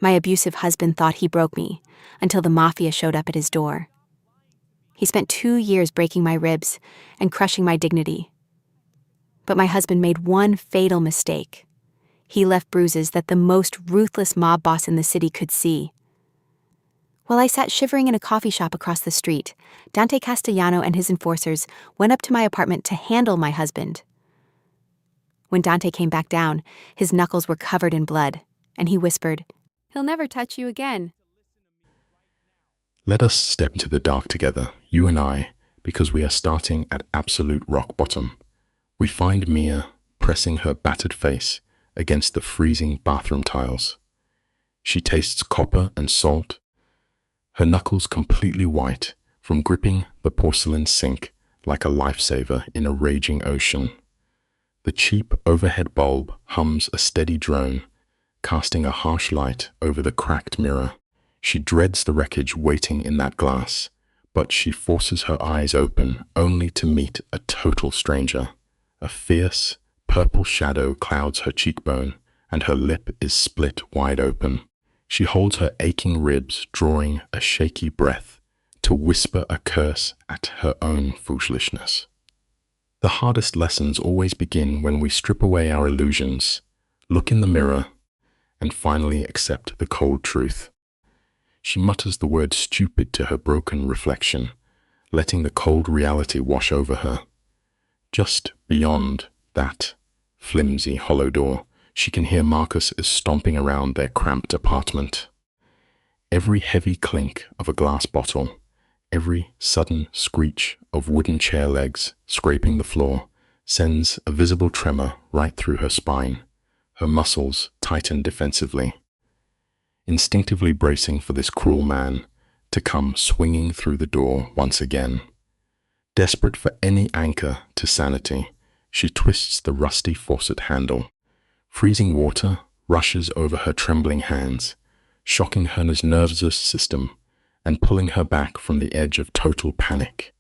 My abusive husband thought he broke me, until the Mafia showed up at his door. He spent 2 years breaking my ribs and crushing my dignity. But my husband made one fatal mistake. He left bruises that the most ruthless mob boss in the city could see. While I sat shivering in a coffee shop across the street, Dante Castellano and his enforcers went up to my apartment to handle my husband. When Dante came back down, his knuckles were covered in blood, and he whispered, "He'll never touch you again." Let us step into the dark together, you and I, because we are starting at absolute rock bottom. We find Mia pressing her battered face against the freezing bathroom tiles. She tastes copper and salt, her knuckles completely white from gripping the porcelain sink like a lifesaver in a raging ocean. The cheap overhead bulb hums a steady drone, casting a harsh light over the cracked mirror. She dreads the wreckage waiting in that glass, but she forces her eyes open only to meet a total stranger. A fierce, purple shadow clouds her cheekbone, and her lip is split wide open. She holds her aching ribs, drawing a shaky breath to whisper a curse at her own foolishness. The hardest lessons always begin when we strip away our illusions, look in the mirror, and finally accept the cold truth. She mutters the word stupid to her broken reflection, letting the cold reality wash over her. Just beyond that flimsy hollow door, she can hear Marcus is stomping around their cramped apartment. Every heavy clink of a glass bottle, every sudden screech of wooden chair legs scraping the floor, sends a visible tremor right through her spine. Her muscles tighten defensively, instinctively bracing for this cruel man to come swinging through the door once again. Desperate for any anchor to sanity, she twists the rusty faucet handle. Freezing water rushes over her trembling hands, shocking her nervous system and pulling her back from the edge of total panic.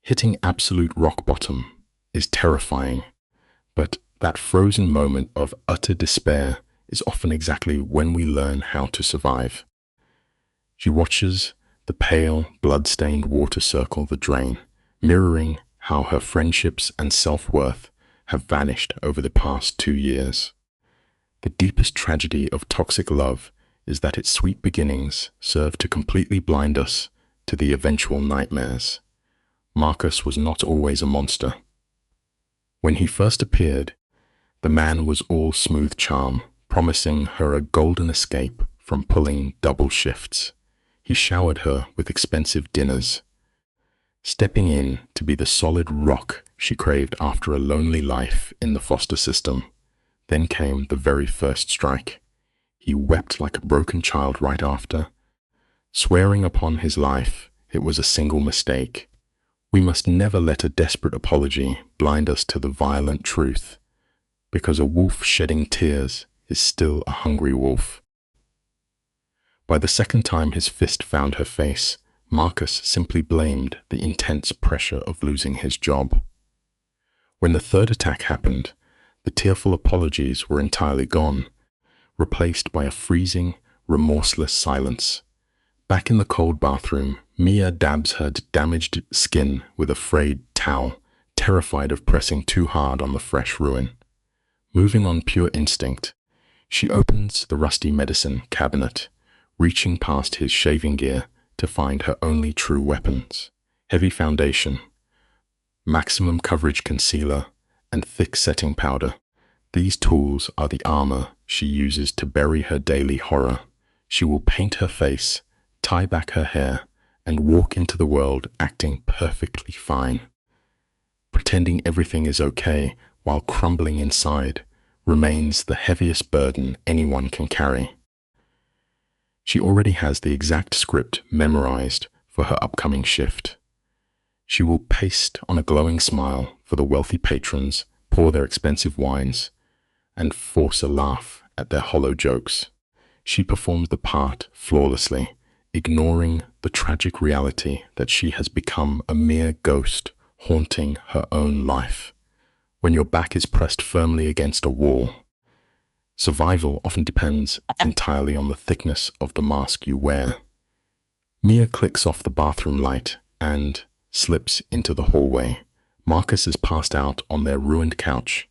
Hitting absolute rock bottom is terrifying, but that frozen moment of utter despair is often exactly when we learn how to survive. She watches the pale, blood-stained water circle the drain, mirroring how her friendships and self-worth have vanished over the past 2 years. The deepest tragedy of toxic love is that its sweet beginnings serve to completely blind us to the eventual nightmares. Marcus was not always a monster. When he first appeared, the man was all smooth charm, promising her a golden escape from pulling double shifts. He showered her with expensive dinners, stepping in to be the solid rock she craved after a lonely life in the foster system. Then came the very first strike. He wept like a broken child right after, swearing upon his life it was a single mistake. We must never let a desperate apology blind us to the violent truth, because a wolf shedding tears is still a hungry wolf. By the second time his fist found her face, Marcus simply blamed the intense pressure of losing his job. When the third attack happened, the tearful apologies were entirely gone, replaced by a freezing, remorseless silence. Back in the cold bathroom, Mia dabs her damaged skin with a frayed towel, terrified of pressing too hard on the fresh ruin. Moving on pure instinct, she opens the rusty medicine cabinet, reaching past his shaving gear to find her only true weapons: heavy foundation, maximum coverage concealer, and thick setting powder. These tools are the armor she uses to bury her daily horror. She will paint her face, tie back her hair, and walk into the world acting perfectly fine. Pretending everything is okay while crumbling inside remains the heaviest burden anyone can carry. She already has the exact script memorized for her upcoming shift. She will paste on a glowing smile for the wealthy patrons, pour their expensive wines, and force a laugh at their hollow jokes. She performs the part flawlessly, ignoring the tragic reality that she has become a mere ghost haunting her own life. When your back is pressed firmly against a wall, Survival often depends entirely on the thickness of the mask you wear. Mia clicks off the bathroom light and slips into the hallway. Marcus is passed out on their ruined couch,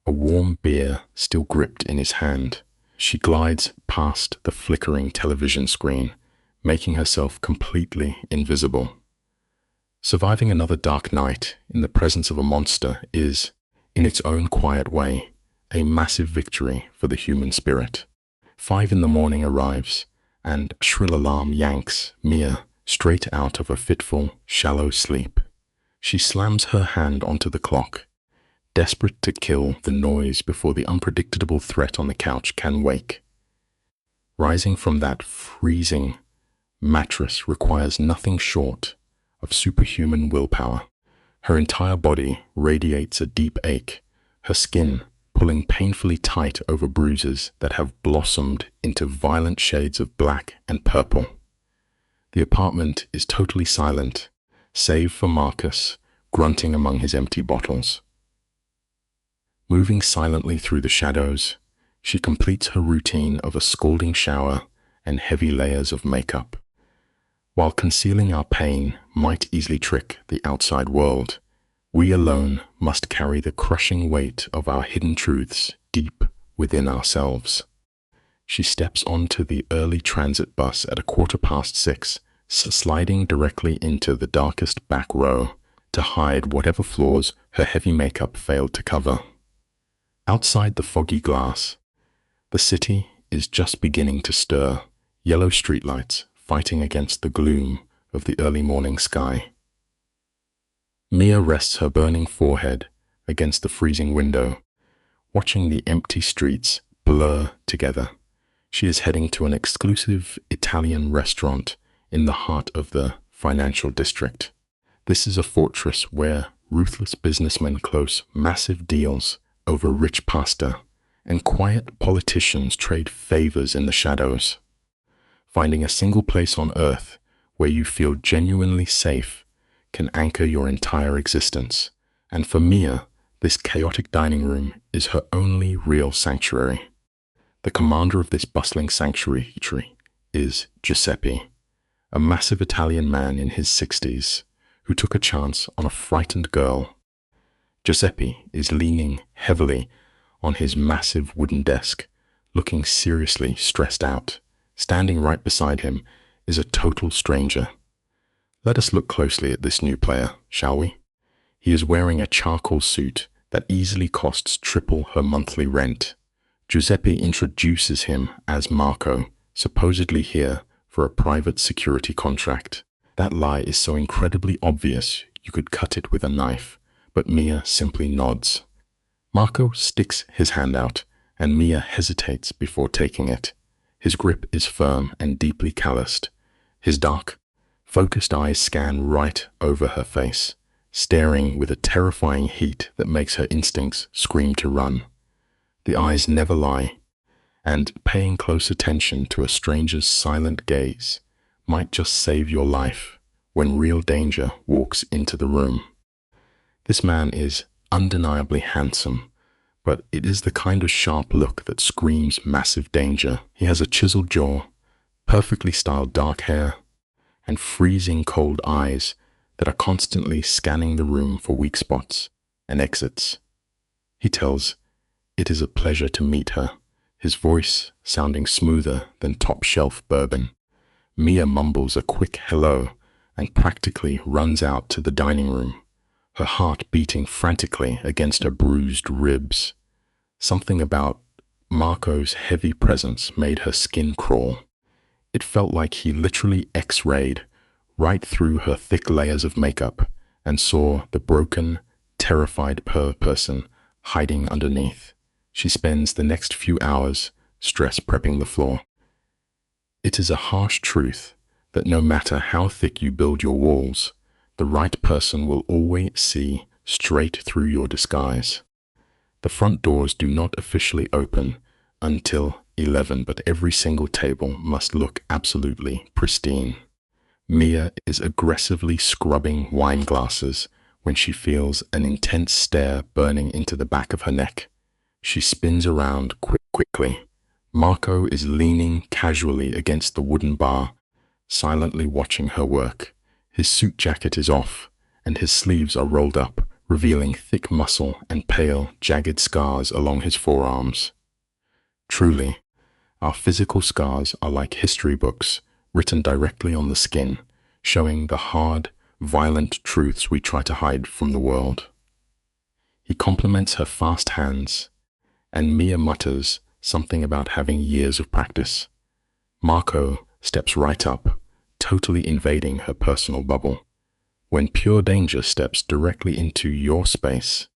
a warm beer still gripped in his hand. She glides past the flickering television screen, making herself completely invisible. Surviving another dark night in the presence of a monster is, in its own quiet way, a massive victory for the human spirit. 5 a.m. arrives, and a shrill alarm yanks Mia straight out of a fitful, shallow sleep. She slams her hand onto the clock, desperate to kill the noise before the unpredictable threat on the couch can wake. Rising from that freezing mattress requires nothing short of superhuman willpower. Her entire body radiates a deep ache, her skin pulling painfully tight over bruises that have blossomed into violent shades of black and purple. The apartment is totally silent, save for Marcus grunting among his empty bottles. Moving silently through the shadows, she completes her routine of a scalding shower and heavy layers of makeup. While concealing our pain might easily trick the outside world, we alone must carry the crushing weight of our hidden truths deep within ourselves. She steps onto the early transit bus at 6:15, sliding directly into the darkest back row to hide whatever flaws her heavy makeup failed to cover. Outside the foggy glass, the city is just beginning to stir, yellow streetlights fighting against the gloom of the early morning sky. Mia rests her burning forehead against the freezing window, watching the empty streets blur together. She is heading to an exclusive Italian restaurant in the heart of the financial district. This is a fortress where ruthless businessmen close massive deals over rich pasta, and quiet politicians trade favors in the shadows. Finding a single place on earth where you feel genuinely safe can anchor your entire existence. And for Mia, this chaotic dining room is her only real sanctuary. The commander of this bustling sanctuary is Giuseppe, a massive Italian man in his 60s who took a chance on a frightened girl. Giuseppe is leaning heavily on his massive wooden desk, looking seriously stressed out. Standing right beside him is a total stranger. Let us look closely at this new player, shall we? He is wearing a charcoal suit that easily costs triple her monthly rent. Giuseppe introduces him as Marco, supposedly here for a private security contract. That lie is so incredibly obvious you could cut it with a knife, but Mia simply nods. Marco sticks his hand out, and Mia hesitates before taking it. His grip is firm and deeply calloused. His dark, focused eyes scan right over her face, staring with a terrifying heat that makes her instincts scream to run. The eyes never lie, and paying close attention to a stranger's silent gaze might just save your life when real danger walks into the room. This man is undeniably handsome, but it is the kind of sharp look that screams massive danger. He has a chiseled jaw, perfectly styled dark hair, and freezing cold eyes that are constantly scanning the room for weak spots and exits. He tells, "It is a pleasure to meet her," his voice sounding smoother than top-shelf bourbon. Mia mumbles a quick hello and practically runs out to the dining room, her heart beating frantically against her bruised ribs. Something about Marco's heavy presence made her skin crawl. It felt like he literally X-rayed right through her thick layers of makeup and saw the broken, terrified person hiding underneath. She spends the next few hours stress prepping the floor. It is a harsh truth that no matter how thick you build your walls, the right person will always see straight through your disguise. The front doors do not officially open until 11, but every single table must look absolutely pristine. Mia is aggressively scrubbing wine glasses when she feels an intense stare burning into the back of her neck. She spins around quickly. Marco is leaning casually against the wooden bar, silently watching her work. His suit jacket is off, and his sleeves are rolled up, revealing thick muscle and pale, jagged scars along his forearms. Truly, our physical scars are like history books written directly on the skin, showing the hard, violent truths we try to hide from the world. He compliments her fast hands, and Mia mutters something about having years of practice. Marco steps right up, totally invading her personal bubble. When pure danger steps directly into your space,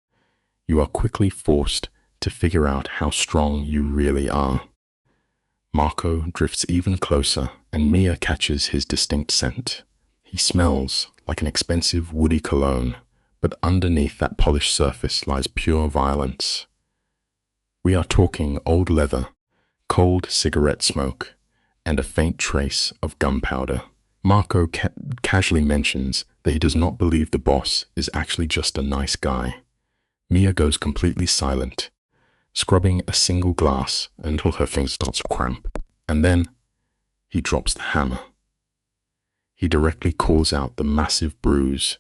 you are quickly forced to figure out how strong you really are. Marco drifts even closer, and Mia catches his distinct scent. He smells like an expensive woody cologne, but underneath that polished surface lies pure violence. We are talking old leather, cold cigarette smoke, and a faint trace of gunpowder. Marco casually mentions that he does not believe the boss is actually just a nice guy. Mia goes completely silent, scrubbing a single glass until her fingers start to cramp. And then he drops the hammer. He directly calls out the massive bruise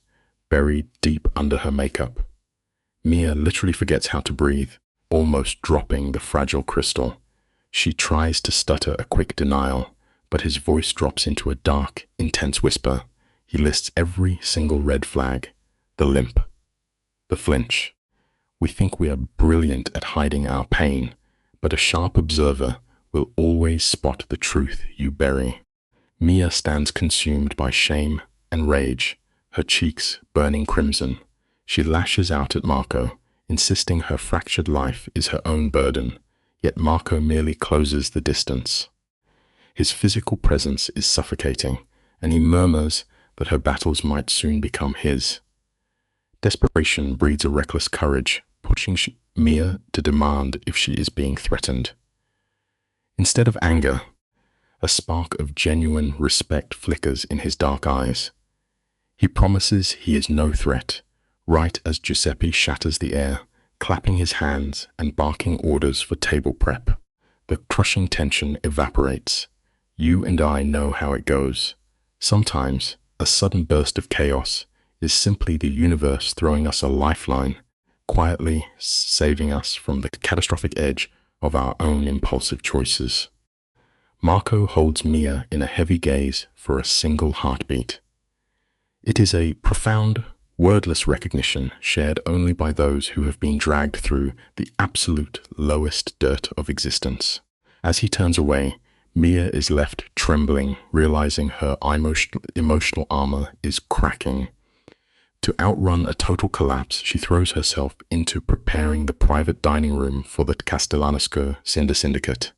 buried deep under her makeup. Mia literally forgets how to breathe, almost dropping the fragile crystal. She tries to stutter a quick denial, but his voice drops into a dark, intense whisper. He lists every single red flag: the limp, the flinch. We think we are brilliant at hiding our pain, but a sharp observer will always spot the truth you bury. Mia stands consumed by shame and rage, her cheeks burning crimson. She lashes out at Marco, insisting her fractured life is her own burden, yet Marco merely closes the distance. His physical presence is suffocating, and he murmurs that her battles might soon become his. Desperation breeds a reckless courage, pushing Mia to demand if she is being threatened. Instead of anger, a spark of genuine respect flickers in his dark eyes. He promises he is no threat, right as Giuseppe shatters the air, clapping his hands and barking orders for table prep. The crushing tension evaporates. You and I know how it goes. Sometimes, a sudden burst of chaos is simply the universe throwing us a lifeline, quietly saving us from the catastrophic edge of our own impulsive choices. Marco holds Mia in a heavy gaze for a single heartbeat. It is a profound, wordless recognition shared only by those who have been dragged through the absolute lowest dirt of existence. As he turns away, Mia is left trembling, realizing her emotional armor is cracking. To outrun a total collapse, she throws herself into preparing the private dining room for the Castellanesco Cinder Syndicate.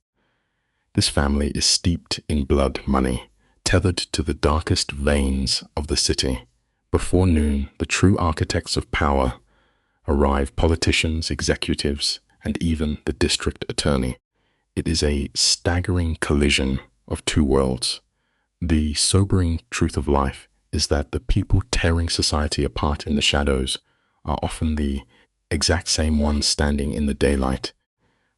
This family is steeped in blood money, tethered to the darkest veins of the city. Before noon, the true architects of power arrive: politicians, executives, and even the district attorney. It is a staggering collision of two worlds. The sobering truth of life is that the people tearing society apart in the shadows are often the exact same ones standing in the daylight,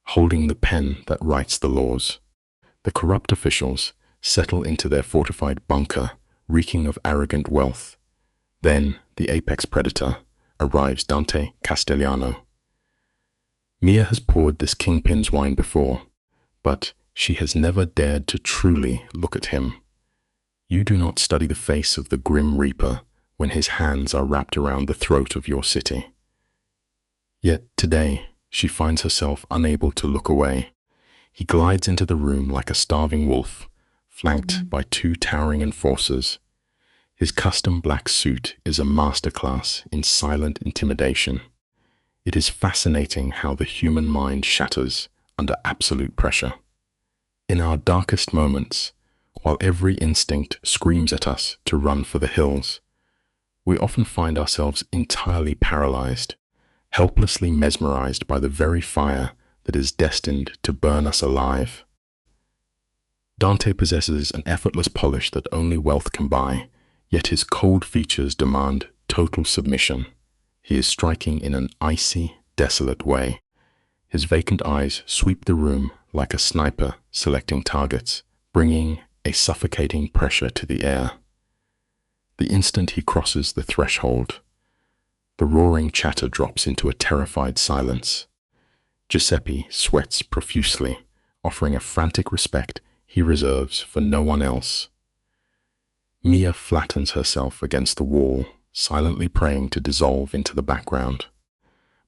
holding the pen that writes the laws. The corrupt officials settle into their fortified bunker, reeking of arrogant wealth. Then the apex predator arrives: Dante Castellano. Mia has poured this kingpin's wine before, but she has never dared to truly look at him. You do not study the face of the grim reaper when his hands are wrapped around the throat of your city. Yet today, she finds herself unable to look away. He glides into the room like a starving wolf, flanked by two towering enforcers. His custom black suit is a masterclass in silent intimidation. It is fascinating how the human mind shatters under absolute pressure. In our darkest moments, while every instinct screams at us to run for the hills, we often find ourselves entirely paralyzed, helplessly mesmerized by the very fire that is destined to burn us alive. Dante possesses an effortless polish that only wealth can buy, yet his cold features demand total submission. He is striking in an icy, desolate way, His vacant eyes sweep the room like a sniper selecting targets, bringing a suffocating pressure to the air. The instant he crosses the threshold, the roaring chatter drops into a terrified silence. Giuseppe sweats profusely, offering a frantic respect he reserves for no one else. Mia flattens herself against the wall, silently praying to dissolve into the background.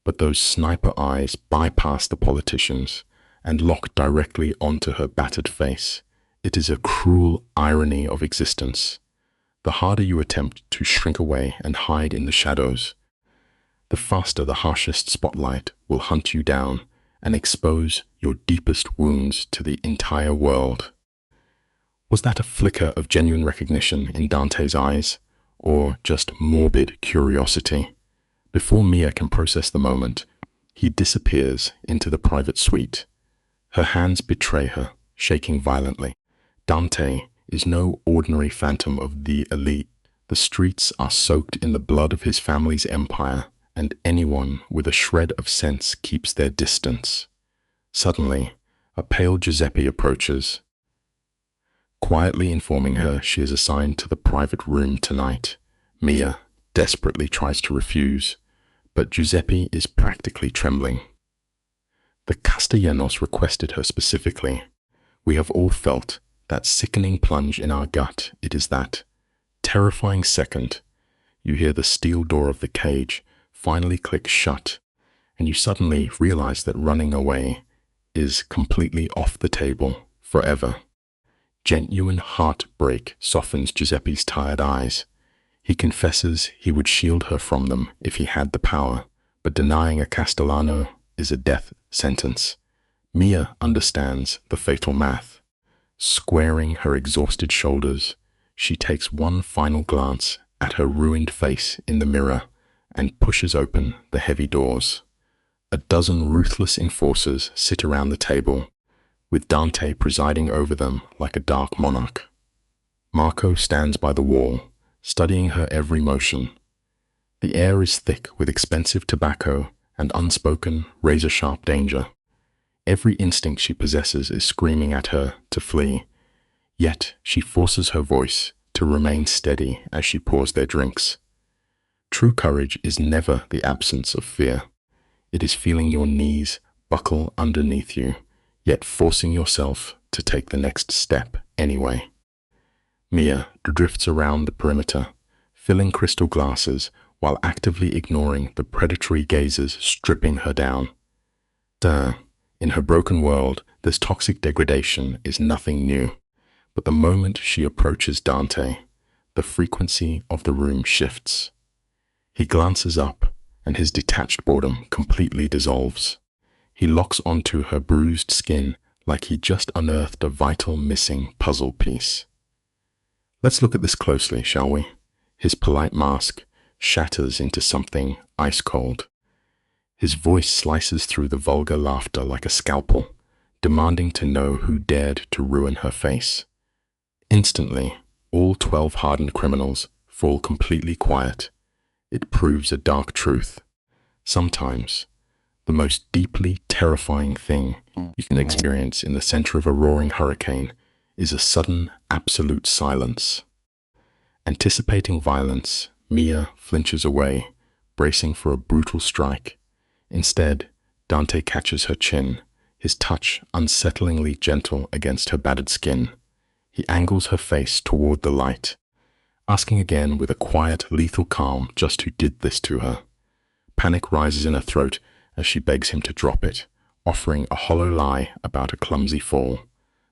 But those sniper eyes bypass the politicians and lock directly onto her battered face. It is a cruel irony of existence. The harder you attempt to shrink away and hide in the shadows, the faster the harshest spotlight will hunt you down and expose your deepest wounds to the entire world. Was that a flicker of genuine recognition in Dante's eyes, or just morbid curiosity? Before Mia can process the moment, he disappears into the private suite. Her hands betray her, shaking violently. Dante is no ordinary phantom of the elite. The streets are soaked in the blood of his family's empire, and anyone with a shred of sense keeps their distance. Suddenly, a pale Giuseppe approaches, quietly informing her she is assigned to the private room tonight. Mia desperately tries to refuse, but Giuseppe is practically trembling. The Castellanos requested her specifically. We have all felt that sickening plunge in our gut. It is that terrifying second. You hear the steel door of the cage finally click shut, and you suddenly realize that running away is completely off the table forever. Genuine heartbreak softens Giuseppe's tired eyes. He confesses he would shield her from them if he had the power, but denying a Castellano is a death sentence. Mia understands the fatal math. Squaring her exhausted shoulders, she takes one final glance at her ruined face in the mirror and pushes open the heavy doors. A dozen ruthless enforcers sit around the table, with Dante presiding over them like a dark monarch. Marco stands by the wall, studying her every motion. The air is thick with expensive tobacco and unspoken, razor-sharp danger. Every instinct she possesses is screaming at her to flee, yet she forces her voice to remain steady as she pours their drinks. True courage is never the absence of fear. It is feeling your knees buckle underneath you, yet forcing yourself to take the next step anyway. Mia drifts around the perimeter, filling crystal glasses while actively ignoring the predatory gazes stripping her down. In her broken world, this toxic degradation is nothing new, but the moment she approaches Dante, the frequency of the room shifts. He glances up, and his detached boredom completely dissolves. He locks onto her bruised skin like he just unearthed a vital missing puzzle piece. Let's look at this closely, shall we? His polite mask shatters into something ice cold. His voice slices through the vulgar laughter like a scalpel, demanding to know who dared to ruin her face. Instantly, all 12 hardened criminals fall completely quiet. It proves a dark truth. Sometimes, the most deeply terrifying thing you can experience in the center of a roaring hurricane is a sudden, absolute silence. Anticipating violence, Mia flinches away, bracing for a brutal strike. Instead, Dante catches her chin, his touch unsettlingly gentle against her battered skin. He angles her face toward the light, asking again with a quiet, lethal calm just who did this to her. Panic rises in her throat as she begs him to drop it, offering a hollow lie about a clumsy fall.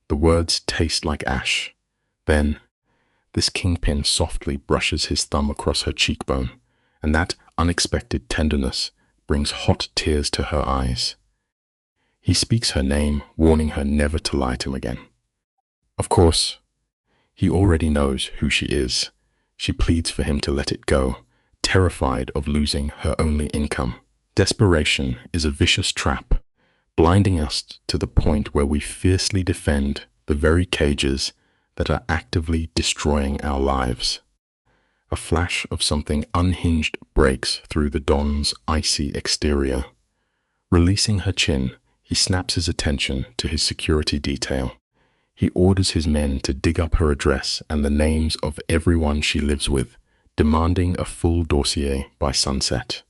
The words taste like ash. Then, this kingpin softly brushes his thumb across her cheekbone, and that unexpected tenderness brings hot tears to her eyes. He speaks her name, warning her never to lie to him again. Of course, he already knows who she is. She pleads for him to let it go, terrified of losing her only income. Desperation is a vicious trap, blinding us to the point where we fiercely defend the very cages that are actively destroying our lives. A flash of something unhinged breaks through the Don's icy exterior. Releasing her chin, He snaps his attention to his security detail. He orders his men to dig up her address and the names of everyone she lives with, demanding a full dossier by sunset.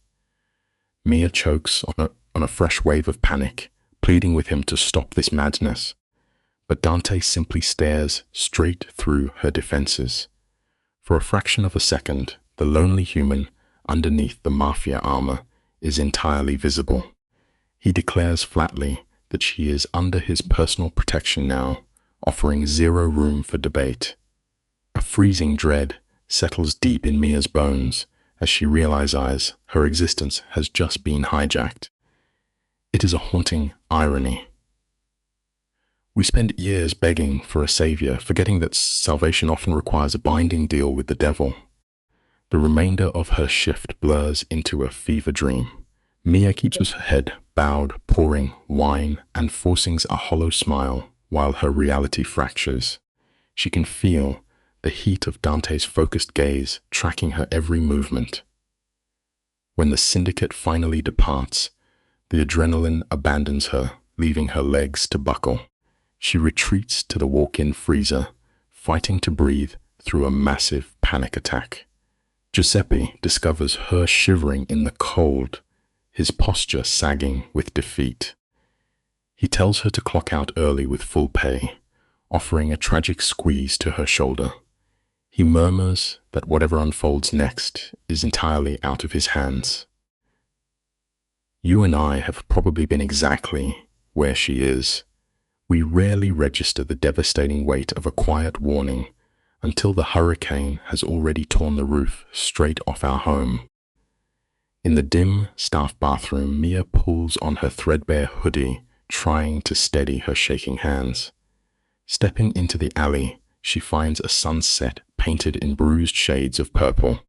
Mia chokes on a fresh wave of panic, pleading with him to stop this madness. But Dante simply stares straight through her defenses. For a fraction of a second, the lonely human underneath the Mafia armor is entirely visible. He declares flatly that she is under his personal protection now, offering zero room for debate. A freezing dread settles deep in Mia's bones as she realizes her existence has just been hijacked. It is a haunting irony. We spend years begging for a savior, forgetting that salvation often requires a binding deal with the devil. The remainder of her shift blurs into a fever dream. Mia keeps her head bowed, pouring wine and forcing a hollow smile while her reality fractures. She can feel the heat of Dante's focused gaze tracking her every movement. When the syndicate finally departs, the adrenaline abandons her, leaving her legs to buckle. She retreats to the walk-in freezer, fighting to breathe through a massive panic attack. Giuseppe discovers her shivering in the cold, his posture sagging with defeat. He tells her to clock out early with full pay, offering a tragic squeeze to her shoulder. He murmurs that whatever unfolds next is entirely out of his hands. You and I have probably been exactly where she is. We rarely register the devastating weight of a quiet warning until the hurricane has already torn the roof straight off our home. In the dim staff bathroom, Mia pulls on her threadbare hoodie, trying to steady her shaking hands. Stepping into the alley, she finds a sunset painted in bruised shades of purple.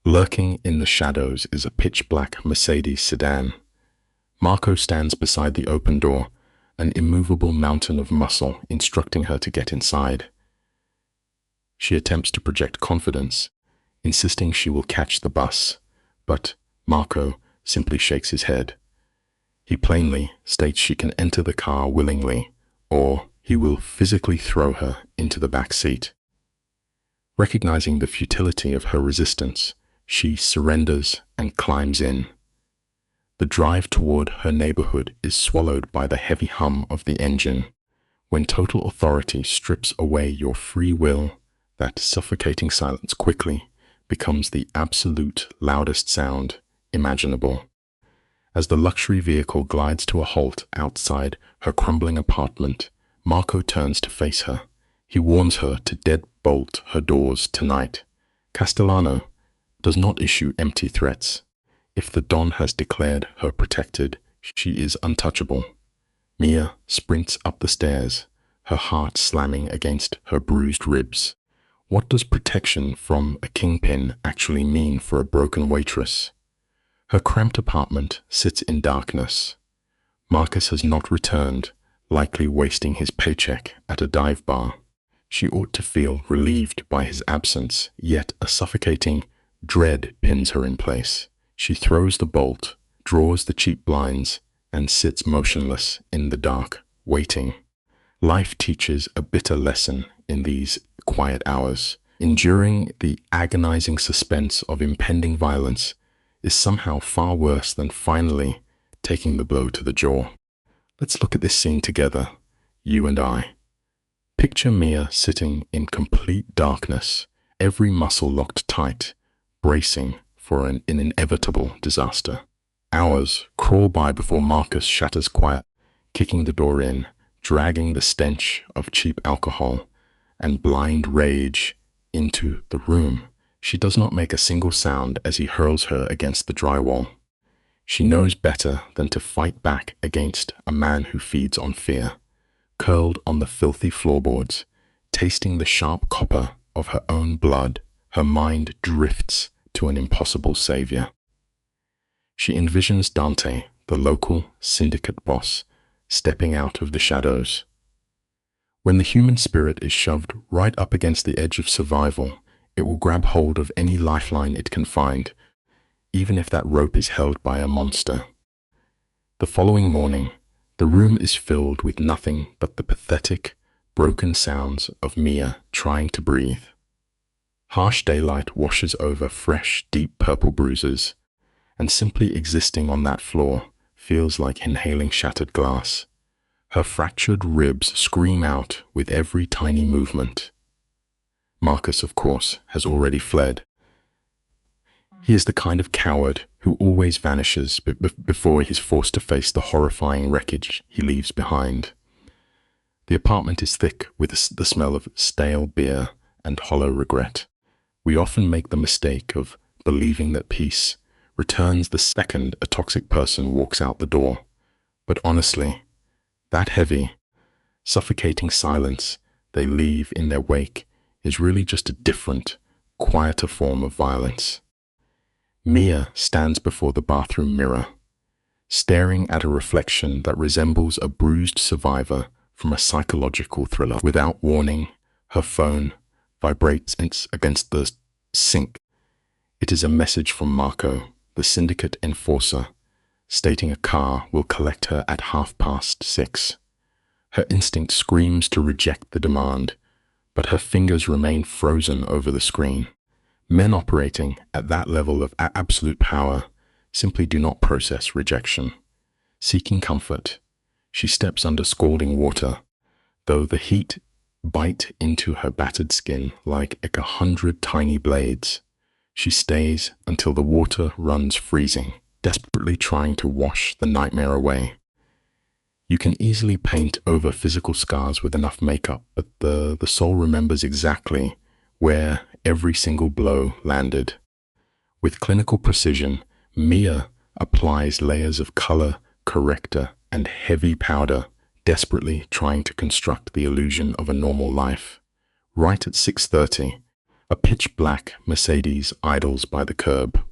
Lurking in the shadows is a pitch-black Mercedes sedan. Marco stands beside the open door, an immovable mountain of muscle instructing her to get inside. She attempts to project confidence, insisting she will catch the bus, but Marco simply shakes his head. He plainly states she can enter the car willingly, or he will physically throw her into the back seat. Recognizing the futility of her resistance, she surrenders and climbs in. The drive toward her neighborhood is swallowed by the heavy hum of the engine. When total authority strips away your free will, that suffocating silence quickly becomes the absolute loudest sound imaginable. As the luxury vehicle glides to a halt outside her crumbling apartment, Marco turns to face her. He warns her to deadbolt her doors tonight. Castellano does not issue empty threats. If the Don has declared her protected, she is untouchable. Mia sprints up the stairs, her heart slamming against her bruised ribs. What does protection from a kingpin actually mean for a broken waitress? Her cramped apartment sits in darkness. Marcus has not returned, likely wasting his paycheck at a dive bar. She ought to feel relieved by his absence, yet a suffocating dread pins her in place. She throws the bolt, draws the cheap blinds, and sits motionless in the dark, waiting. Life teaches a bitter lesson in these quiet hours. Enduring the agonizing suspense of impending violence is somehow far worse than finally taking the blow to the jaw. Let's look at this scene together, you and I. Picture Mia sitting in complete darkness, every muscle locked tight, bracing for an inevitable disaster. Hours crawl by before Marcus shatters quiet, kicking the door in, dragging the stench of cheap alcohol and blind rage into the room. She does not make a single sound as he hurls her against the drywall. She knows better than to fight back against a man who feeds on fear. Curled on the filthy floorboards, tasting the sharp copper of her own blood, her mind drifts to an impossible savior. She envisions Dante, the local syndicate boss, stepping out of the shadows. When the human spirit is shoved right up against the edge of survival, it will grab hold of any lifeline it can find, even if that rope is held by a monster. The following morning, The room is filled with nothing but the pathetic, broken sounds of Mia trying to breathe. Harsh daylight washes over fresh, deep purple bruises, and simply existing on that floor feels like inhaling shattered glass. Her fractured ribs scream out with every tiny movement. Marcus, of course, has already fled. He is the kind of coward who always vanishes before he is forced to face the horrifying wreckage he leaves behind. The apartment is thick with the smell of stale beer and hollow regret. We often make the mistake of believing that peace returns the second a toxic person walks out the door. But honestly, that heavy, suffocating silence they leave in their wake is really just a different, quieter form of violence. Mia stands before the bathroom mirror, staring at a reflection that resembles a bruised survivor from a psychological thriller. Without warning, her phone vibrates against the sink. It is a message from Marco, the syndicate enforcer, stating a car will collect her at 6:30. Her instinct screams to reject the demand, but her fingers remain frozen over the screen. Men operating at that level of absolute power simply do not process rejection. Seeking comfort, she steps under scalding water, though the heat bite into her battered skin like 100 tiny blades. She stays until the water runs freezing, desperately trying to wash the nightmare away. You can easily paint over physical scars with enough makeup, but the soul remembers exactly where every single blow landed. With clinical precision, Mia applies layers of color, corrector, and heavy powder, desperately trying to construct the illusion of a normal life. Right at 6:30, a pitch-black Mercedes idles by the curb.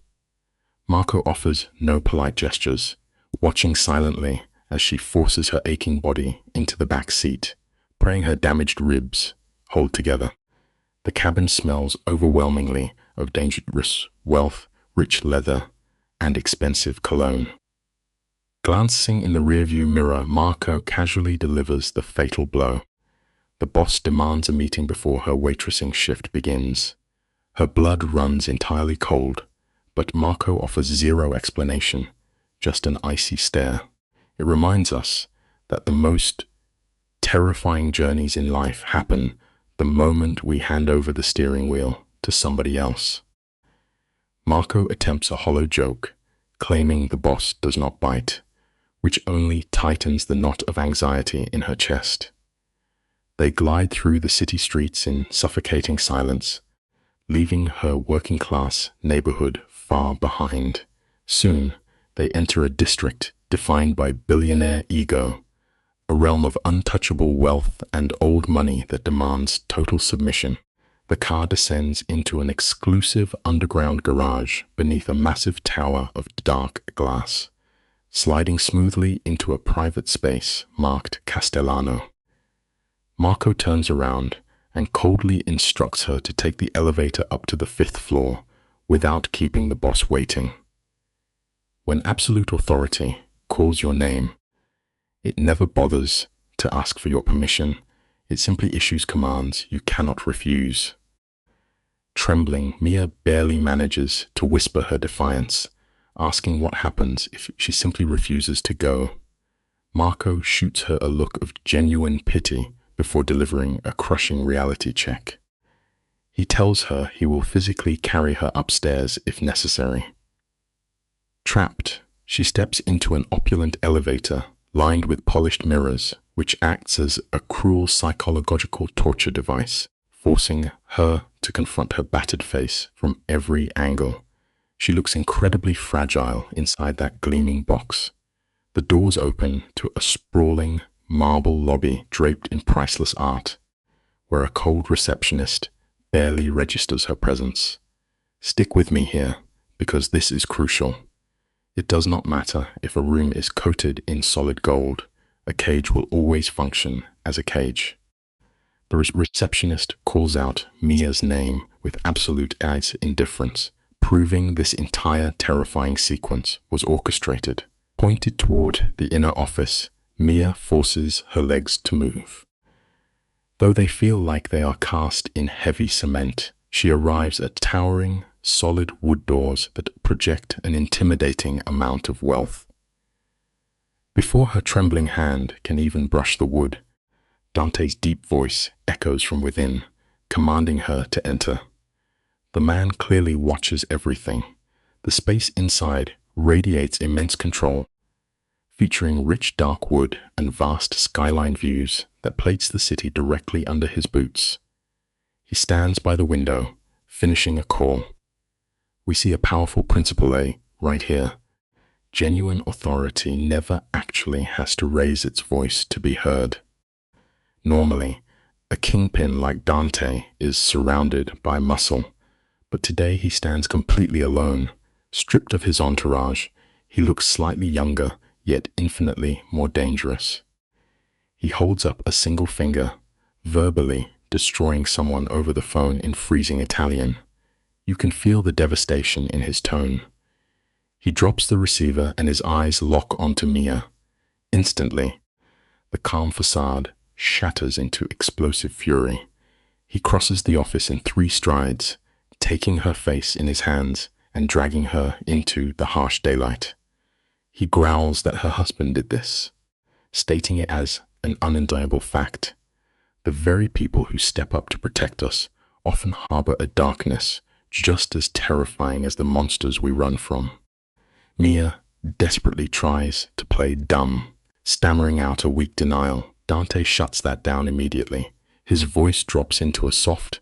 Marco offers no polite gestures, watching silently as she forces her aching body into the back seat, praying her damaged ribs hold together. The cabin smells overwhelmingly of dangerous wealth, rich leather, and expensive cologne. Glancing in the rearview mirror, Marco casually delivers the fatal blow. The boss demands a meeting before her waitressing shift begins. Her blood runs entirely cold, but Marco offers zero explanation, just an icy stare. It reminds us that the most terrifying journeys in life happen the moment we hand over the steering wheel to somebody else. Marco attempts a hollow joke, claiming the boss does not bite, which only tightens the knot of anxiety in her chest. They glide through the city streets in suffocating silence, leaving her working-class neighborhood far behind. Soon, they enter a district defined by billionaire ego, a realm of untouchable wealth and old money that demands total submission. The car descends into an exclusive underground garage beneath a massive tower of dark glass, sliding smoothly into a private space marked Castellano. Marco turns around and coldly instructs her to take the elevator up to the 5th floor without keeping the boss waiting. When absolute authority calls your name, it never bothers to ask for your permission. It simply issues commands you cannot refuse. Trembling, Mia barely manages to whisper her defiance, asking what happens if she simply refuses to go. Marco shoots her a look of genuine pity before delivering a crushing reality check. He tells her he will physically carry her upstairs if necessary. Trapped, she steps into an opulent elevator lined with polished mirrors, which acts as a cruel psychological torture device, forcing her to confront her battered face from every angle. She looks incredibly fragile inside that gleaming box. The doors open to a sprawling marble lobby draped in priceless art, where a cold receptionist barely registers her presence. Stick with me here, because this is crucial. It does not matter if a room is coated in solid gold, a cage will always function as a cage. The receptionist calls out Mia's name with absolute indifference, proving this entire terrifying sequence was orchestrated. Pointed toward the inner office, Mia forces her legs to move. Though they feel like they are cast in heavy cement, she arrives at towering, solid wood doors that project an intimidating amount of wealth. Before her trembling hand can even brush the wood, Dante's deep voice echoes from within, commanding her to enter. The man clearly watches everything. The space inside radiates immense control, featuring rich dark wood and vast skyline views that place the city directly under his boots. He stands by the window, finishing a call. We see a powerful principle right here. Genuine authority never actually has to raise its voice to be heard. Normally, a kingpin like Dante is surrounded by muscle, but today he stands completely alone. Stripped of his entourage, he looks slightly younger, yet infinitely more dangerous. He holds up a single finger, verbally destroying someone over the phone in freezing Italian. You can feel the devastation in his tone. He drops the receiver and his eyes lock onto Mia. Instantly, the calm facade shatters into explosive fury. He crosses the office in 3 strides, taking her face in his hands and dragging her into the harsh daylight. He growls that her husband did this, stating it as an undeniable fact. The very people who step up to protect us often harbor a darkness just as terrifying as the monsters we run from. Mia desperately tries to play dumb, stammering out a weak denial. Dante shuts that down immediately. His voice drops into a soft,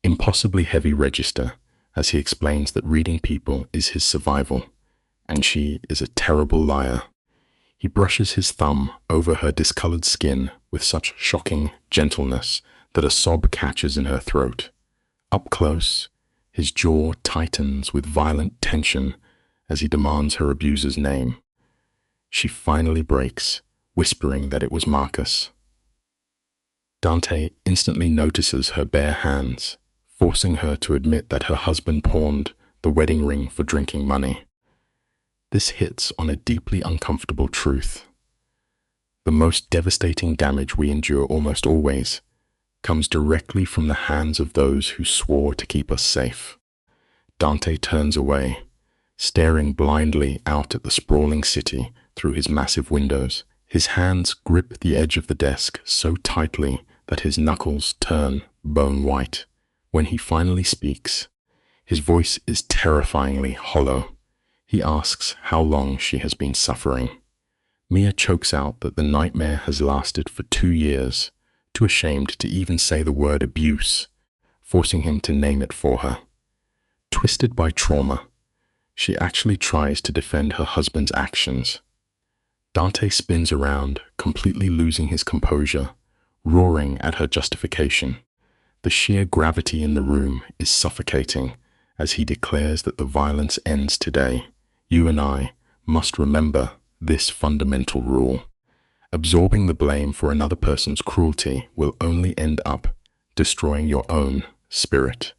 impossibly heavy register as he explains that reading people is his survival, and she is a terrible liar. He brushes his thumb over her discolored skin with such shocking gentleness that a sob catches in her throat. Up close, his jaw tightens with violent tension as he demands her abuser's name. She finally breaks, whispering that it was Marcus. Dante instantly notices her bare hands, forcing her to admit that her husband pawned the wedding ring for drinking money. This hits on a deeply uncomfortable truth. The most devastating damage we endure almost always comes directly from the hands of those who swore to keep us safe. Dante turns away, staring blindly out at the sprawling city through his massive windows. His hands grip the edge of the desk so tightly that his knuckles turn bone white. When he finally speaks, his voice is terrifyingly hollow. He asks how long she has been suffering. Mia chokes out that the nightmare has lasted for 2 years, too ashamed to even say the word abuse, forcing him to name it for her. Twisted by trauma, she actually tries to defend her husband's actions. Dante spins around, completely losing his composure, roaring at her justification. The sheer gravity in the room is suffocating as he declares that the violence ends today. You and I must remember this fundamental rule. Absorbing the blame for another person's cruelty will only end up destroying your own spirit.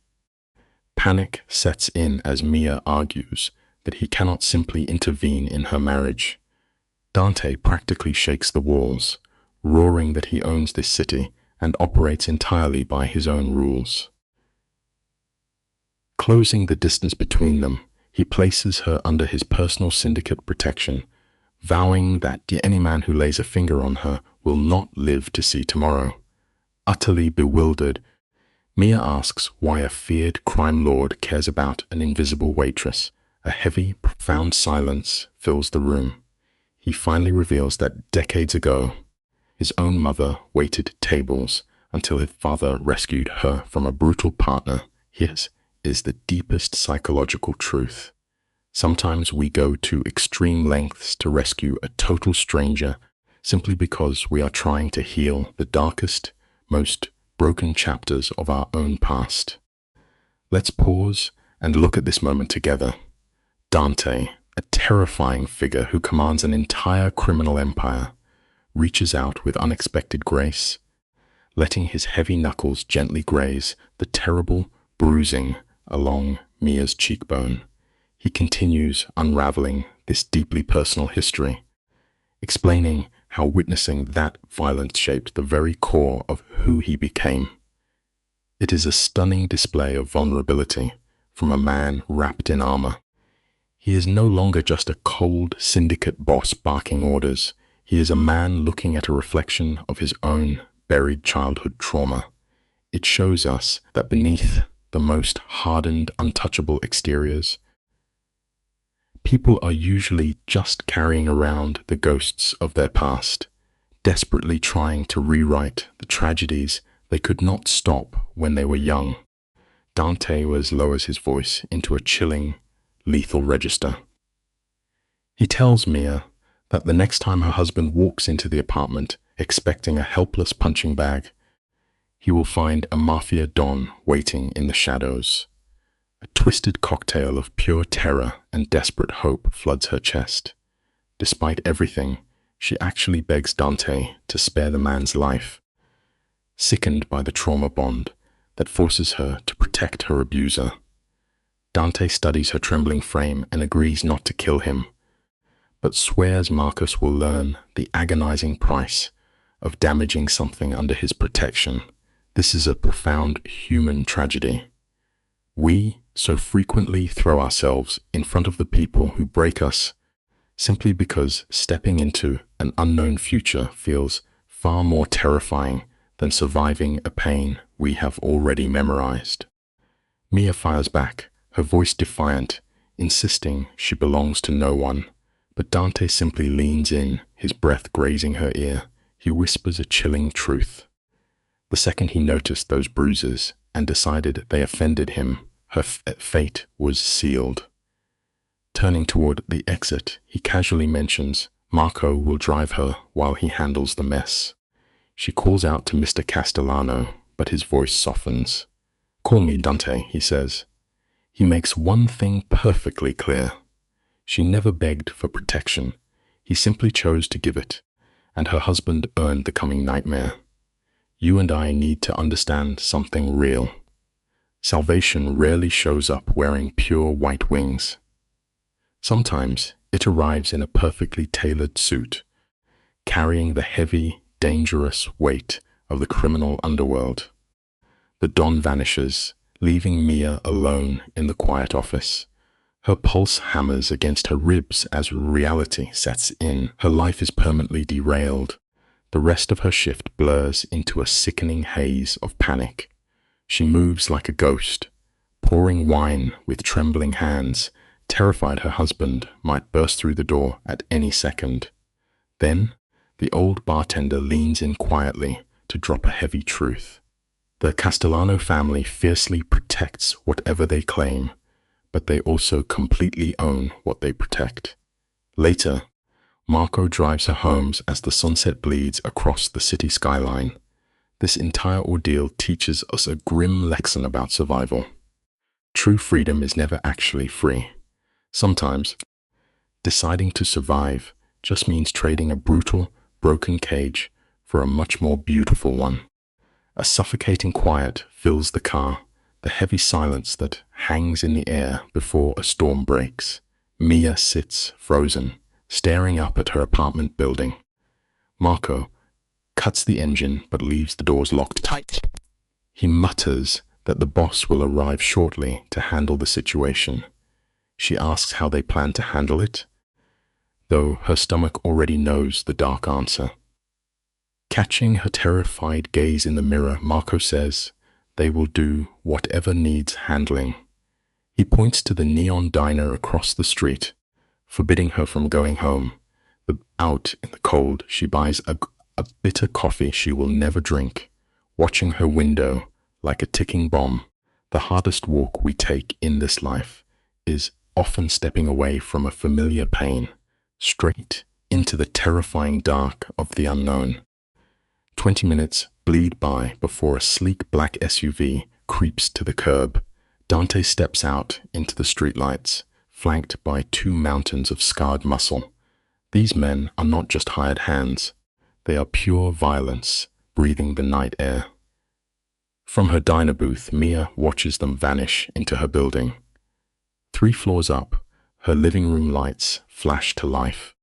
Panic sets in as Mia argues that he cannot simply intervene in her marriage. Dante practically shakes the walls, roaring that he owns this city and operates entirely by his own rules. Closing the distance between them, he places her under his personal syndicate protection, vowing that any man who lays a finger on her will not live to see tomorrow. Utterly bewildered, Mia asks why a feared crime lord cares about an invisible waitress. A heavy, profound silence fills the room. He finally reveals that decades ago, his own mother waited tables until his father rescued her from a brutal partner. His is the deepest psychological truth. Sometimes we go to extreme lengths to rescue a total stranger simply because we are trying to heal the darkest, most broken chapters of our own past. Let's pause and look at this moment together. Dante, a terrifying figure who commands an entire criminal empire, reaches out with unexpected grace, letting his heavy knuckles gently graze the terrible bruising along Mia's cheekbone. He continues unraveling this deeply personal history, explaining how witnessing that violence shaped the very core of who he became. It is a stunning display of vulnerability from a man wrapped in armor. He is no longer just a cold syndicate boss barking orders. He is a man looking at a reflection of his own buried childhood trauma. It shows us that beneath the most hardened, untouchable exteriors, people are usually just carrying around the ghosts of their past, desperately trying to rewrite the tragedies they could not stop when they were young. Dante lowers his voice into a chilling, lethal register. He tells Mia that the next time her husband walks into the apartment expecting a helpless punching bag, he will find a Mafia don waiting in the shadows. A twisted cocktail of pure terror and desperate hope floods her chest. Despite everything, she actually begs Dante to spare the man's life, sickened by the trauma bond that forces her to protect her abuser. Dante studies her trembling frame and agrees not to kill him, but swears Marcus will learn the agonizing price of damaging something under his protection. This is a profound human tragedy. We so frequently throw ourselves in front of the people who break us simply because stepping into an unknown future feels far more terrifying than surviving a pain we have already memorized. Mia fires back, her voice defiant, insisting she belongs to no one, but Dante simply leans in, his breath grazing her ear. He whispers a chilling truth. The second he noticed those bruises and decided they offended him, her fate was sealed. Turning toward the exit, he casually mentions Marco will drive her while he handles the mess. She calls out to Mr. Castellano, but his voice softens. "Call me Dante," he says. He makes one thing perfectly clear. She never begged for protection. He simply chose to give it, and her husband earned the coming nightmare. You and I need to understand something real. Salvation rarely shows up wearing pure white wings. Sometimes it arrives in a perfectly tailored suit, carrying the heavy, dangerous weight of the criminal underworld. The Don vanishes, leaving Mia alone in the quiet office. Her pulse hammers against her ribs as reality sets in. Her life is permanently derailed. The rest of her shift blurs into a sickening haze of panic. She moves like a ghost, pouring wine with trembling hands, terrified her husband might burst through the door at any second. Then, the old bartender leans in quietly to drop a heavy truth. The Castellano family fiercely protects whatever they claim, but they also completely own what they protect. Later, Marco drives her home as the sunset bleeds across the city skyline. This entire ordeal teaches us a grim lesson about survival. True freedom is never actually free. Sometimes, deciding to survive just means trading a brutal, broken cage for a much more beautiful one. A suffocating quiet fills the car, the heavy silence that hangs in the air before a storm breaks. Mia sits frozen, staring up at her apartment building. Marco cuts the engine but leaves the doors locked tight. He mutters that the boss will arrive shortly to handle the situation. She asks how they plan to handle it, though her stomach already knows the dark answer. Catching her terrified gaze in the mirror, Marco says they will do whatever needs handling. He points to the neon diner across the street, forbidding her from going home. Out in the cold, she buys a bitter coffee she will never drink, watching her window like a ticking bomb. The hardest walk we take in this life is often stepping away from a familiar pain, straight into the terrifying dark of the unknown. 20 minutes bleed by before a sleek black SUV creeps to the curb. Dante steps out into the streetlights, flanked by 2 mountains of scarred muscle. These men are not just hired hands. They are pure violence, breathing the night air. From her diner booth, Mia watches them vanish into her building. 3 floors up, her living room lights flash to life.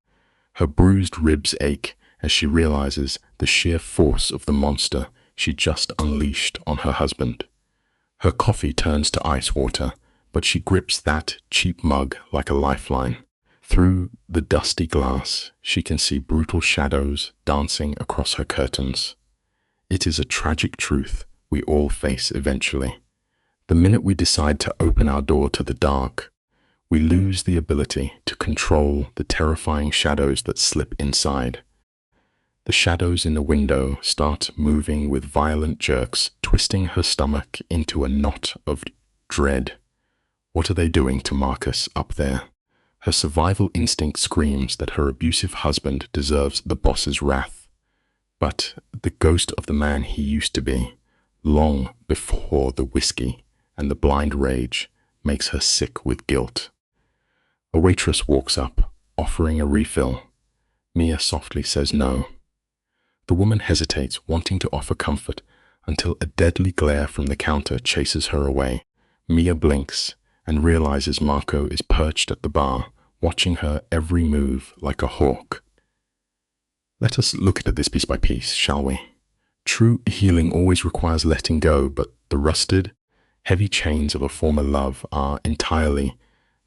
Her bruised ribs ache as she realizes the sheer force of the monster she just unleashed on her husband. Her coffee turns to ice water, but she grips that cheap mug like a lifeline. Through the dusty glass, she can see brutal shadows dancing across her curtains. It is a tragic truth we all face eventually. The minute we decide to open our door to the dark, we lose the ability to control the terrifying shadows that slip inside. The shadows in the window start moving with violent jerks, twisting her stomach into a knot of dread. What are they doing to Marcus up there? Her survival instinct screams that her abusive husband deserves the boss's wrath. But the ghost of the man he used to be, long before the whiskey and the blind rage, makes her sick with guilt. A waitress walks up, offering a refill. Mia softly says no. The woman hesitates, wanting to offer comfort, until a deadly glare from the counter chases her away. Mia blinks and realizes Marco is perched at the bar, watching her every move like a hawk. Let us look at this piece by piece, shall we? True healing always requires letting go, but the rusted, heavy chains of a former love are entirely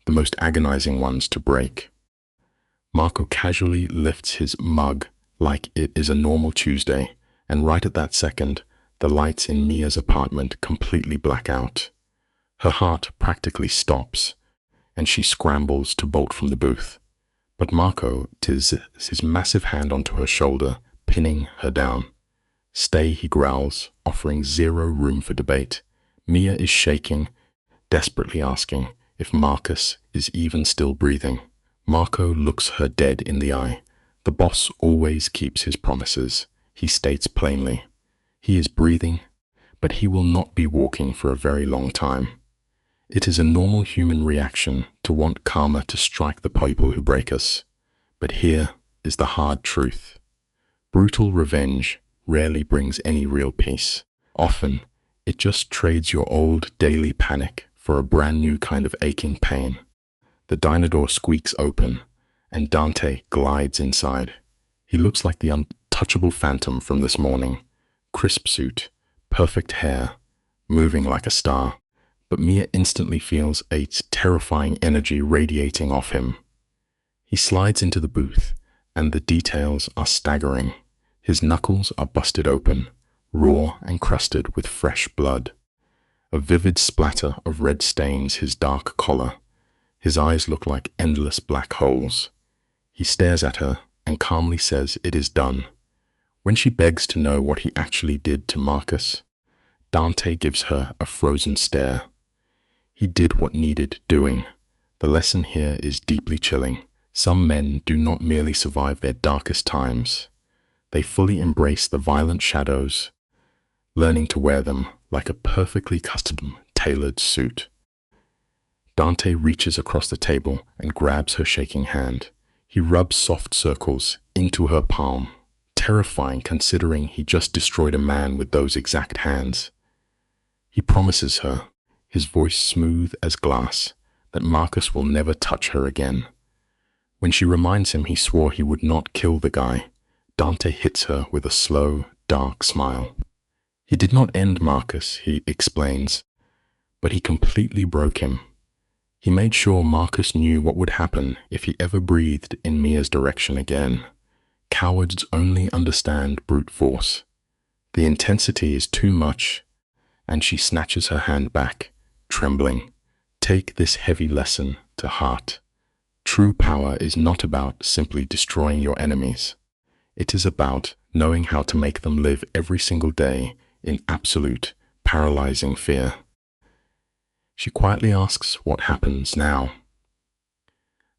the most agonizing ones to break. Marco casually lifts his mug like it is a normal Tuesday, and right at that second, the lights in Mia's apartment completely black out. Her heart practically stops, and she scrambles to bolt from the booth. But Marco tis his massive hand onto her shoulder, pinning her down. Stay, he growls, offering zero room for debate. Mia is shaking, desperately asking if Marcus is even still breathing. Marco looks her dead in the eye. The boss always keeps his promises, he states plainly. He is breathing, but he will not be walking for a very long time. It is a normal human reaction to want karma to strike the people who break us. But here is the hard truth. Brutal revenge rarely brings any real peace. Often, it just trades your old daily panic for a brand new kind of aching pain. The diner door squeaks open, and Dante glides inside. He looks like the untouchable phantom from this morning. Crisp suit, perfect hair, moving like a star. But Mia instantly feels a terrifying energy radiating off him. He slides into the booth, and the details are staggering. His knuckles are busted open, raw and crusted with fresh blood. A vivid splatter of red stains his dark collar. His eyes look like endless black holes. He stares at her and calmly says it is done. When she begs to know what he actually did to Marcus, Dante gives her a frozen stare. He did what needed doing. The lesson here is deeply chilling. Some men do not merely survive their darkest times. They fully embrace the violent shadows, learning to wear them like a perfectly custom-tailored suit. Dante reaches across the table and grabs her shaking hand. He rubs soft circles into her palm, terrifying considering he just destroyed a man with those exact hands. He promises her, his voice smooth as glass, that Marcus will never touch her again. When she reminds him he swore he would not kill the guy, Dante hits her with a slow, dark smile. He did not end Marcus, he explains, but he completely broke him. He made sure Marcus knew what would happen if he ever breathed in Mia's direction again. Cowards only understand brute force. The intensity is too much, and she snatches her hand back, trembling. Take this heavy lesson to heart. True power is not about simply destroying your enemies. It is about knowing how to make them live every single day in absolute, paralyzing fear. She quietly asks what happens now.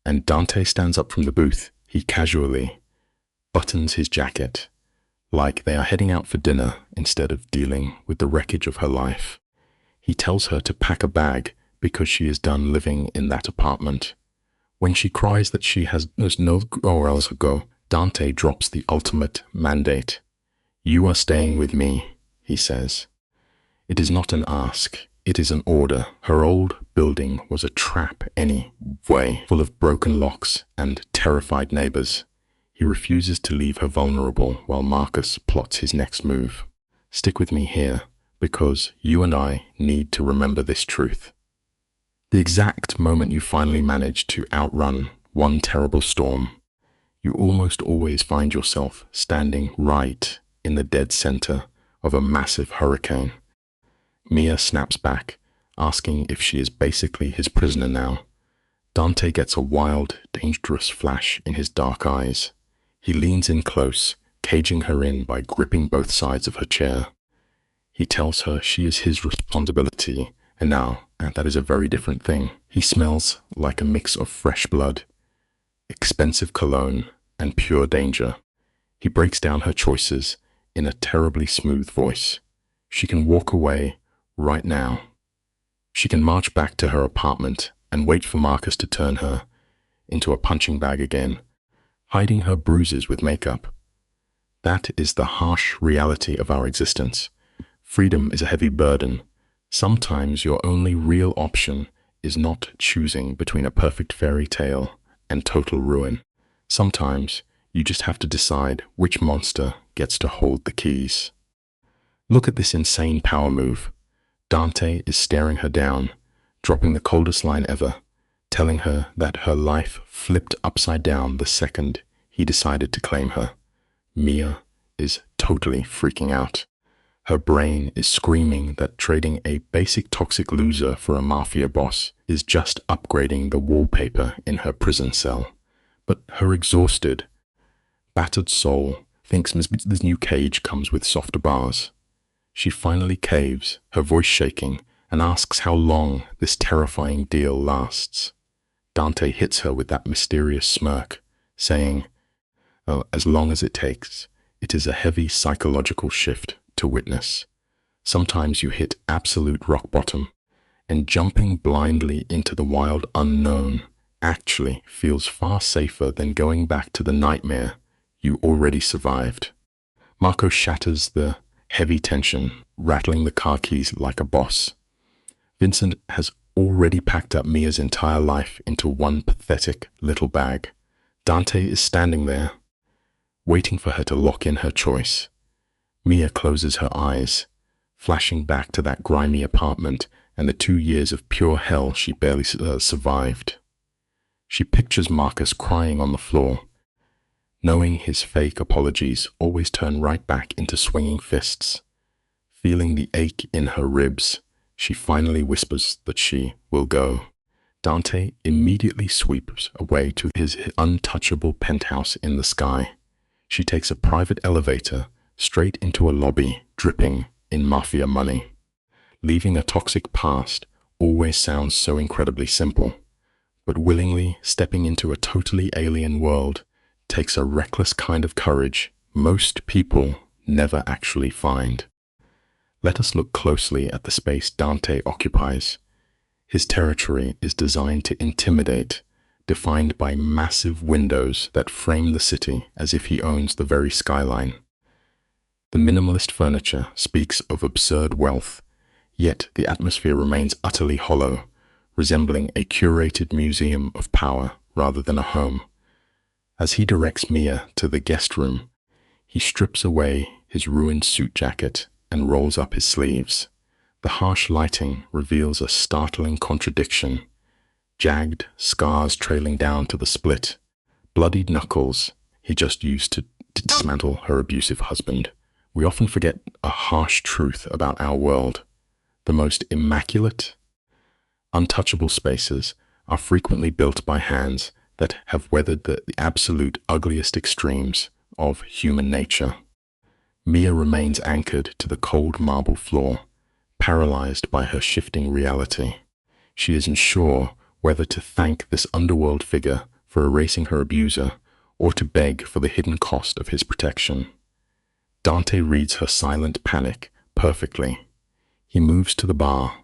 And Dante stands up from the booth. He casually buttons his jacket, like they are heading out for dinner instead of dealing with the wreckage of her life. He tells her to pack a bag because she is done living in that apartment. When she cries that she has nowhere else to go, Dante drops the ultimate mandate. You are staying with me, he says. It is not an ask, it is an order. Her old building was a trap anyway, full of broken locks and terrified neighbors. He refuses to leave her vulnerable while Marcus plots his next move. Stick with me here, because you and I need to remember this truth. The exact moment you finally manage to outrun one terrible storm, you almost always find yourself standing right in the dead center of a massive hurricane. Mia snaps back, asking if she is basically his prisoner now. Dante gets a wild, dangerous flash in his dark eyes. He leans in close, caging her in by gripping both sides of her chair. He tells her she is his responsibility, and that is a very different thing. He smells like a mix of fresh blood, expensive cologne, and pure danger. He breaks down her choices in a terribly smooth voice. She can walk away right now. She can march back to her apartment and wait for Marcus to turn her into a punching bag again, hiding her bruises with makeup. That is the harsh reality of our existence. Freedom is a heavy burden. Sometimes your only real option is not choosing between a perfect fairy tale and total ruin. Sometimes you just have to decide which monster gets to hold the keys. Look at this insane power move. Dante is staring her down, dropping the coldest line ever, telling her that her life flipped upside down the second he decided to claim her. Mia is totally freaking out. Her brain is screaming that trading a basic toxic loser for a mafia boss is just upgrading the wallpaper in her prison cell. But her exhausted, battered soul thinks this new cage comes with softer bars. She finally caves, her voice shaking, and asks how long this terrifying deal lasts. Dante hits her with that mysterious smirk, saying, "Oh, as long as it takes. It is a heavy psychological shift to witness. Sometimes you hit absolute rock bottom, and jumping blindly into the wild unknown actually feels far safer than going back to the nightmare you already survived." Marco shatters the heavy tension, rattling the car keys like a boss. Vincent has already packed up Mia's entire life into one pathetic little bag. Dante is standing there, waiting for her to lock in her choice. Mia closes her eyes, flashing back to that grimy apartment and the 2 years of pure hell she barely survived. She pictures Marcus crying on the floor, knowing his fake apologies always turn right back into swinging fists. Feeling the ache in her ribs, she finally whispers that she will go. Dante immediately sweeps away to his untouchable penthouse in the sky. She takes a private elevator straight into a lobby dripping in Mafia money. Leaving a toxic past always sounds so incredibly simple, but willingly stepping into a totally alien world takes a reckless kind of courage most people never actually find. Let us look closely at the space Dante occupies. His territory is designed to intimidate, defined by massive windows that frame the city as if he owns the very skyline. The minimalist furniture speaks of absurd wealth, yet the atmosphere remains utterly hollow, resembling a curated museum of power rather than a home. As he directs Mia to the guest room, he strips away his ruined suit jacket and rolls up his sleeves. The harsh lighting reveals a startling contradiction. Jagged scars trailing down to the split, bloodied knuckles he just used to dismantle her abusive husband. We often forget a harsh truth about our world. The most immaculate, untouchable spaces are frequently built by hands that have weathered the absolute ugliest extremes of human nature. Mia remains anchored to the cold marble floor, paralyzed by her shifting reality. She isn't sure whether to thank this underworld figure for erasing her abuser or to beg for the hidden cost of his protection. Dante reads her silent panic perfectly. He moves to the bar,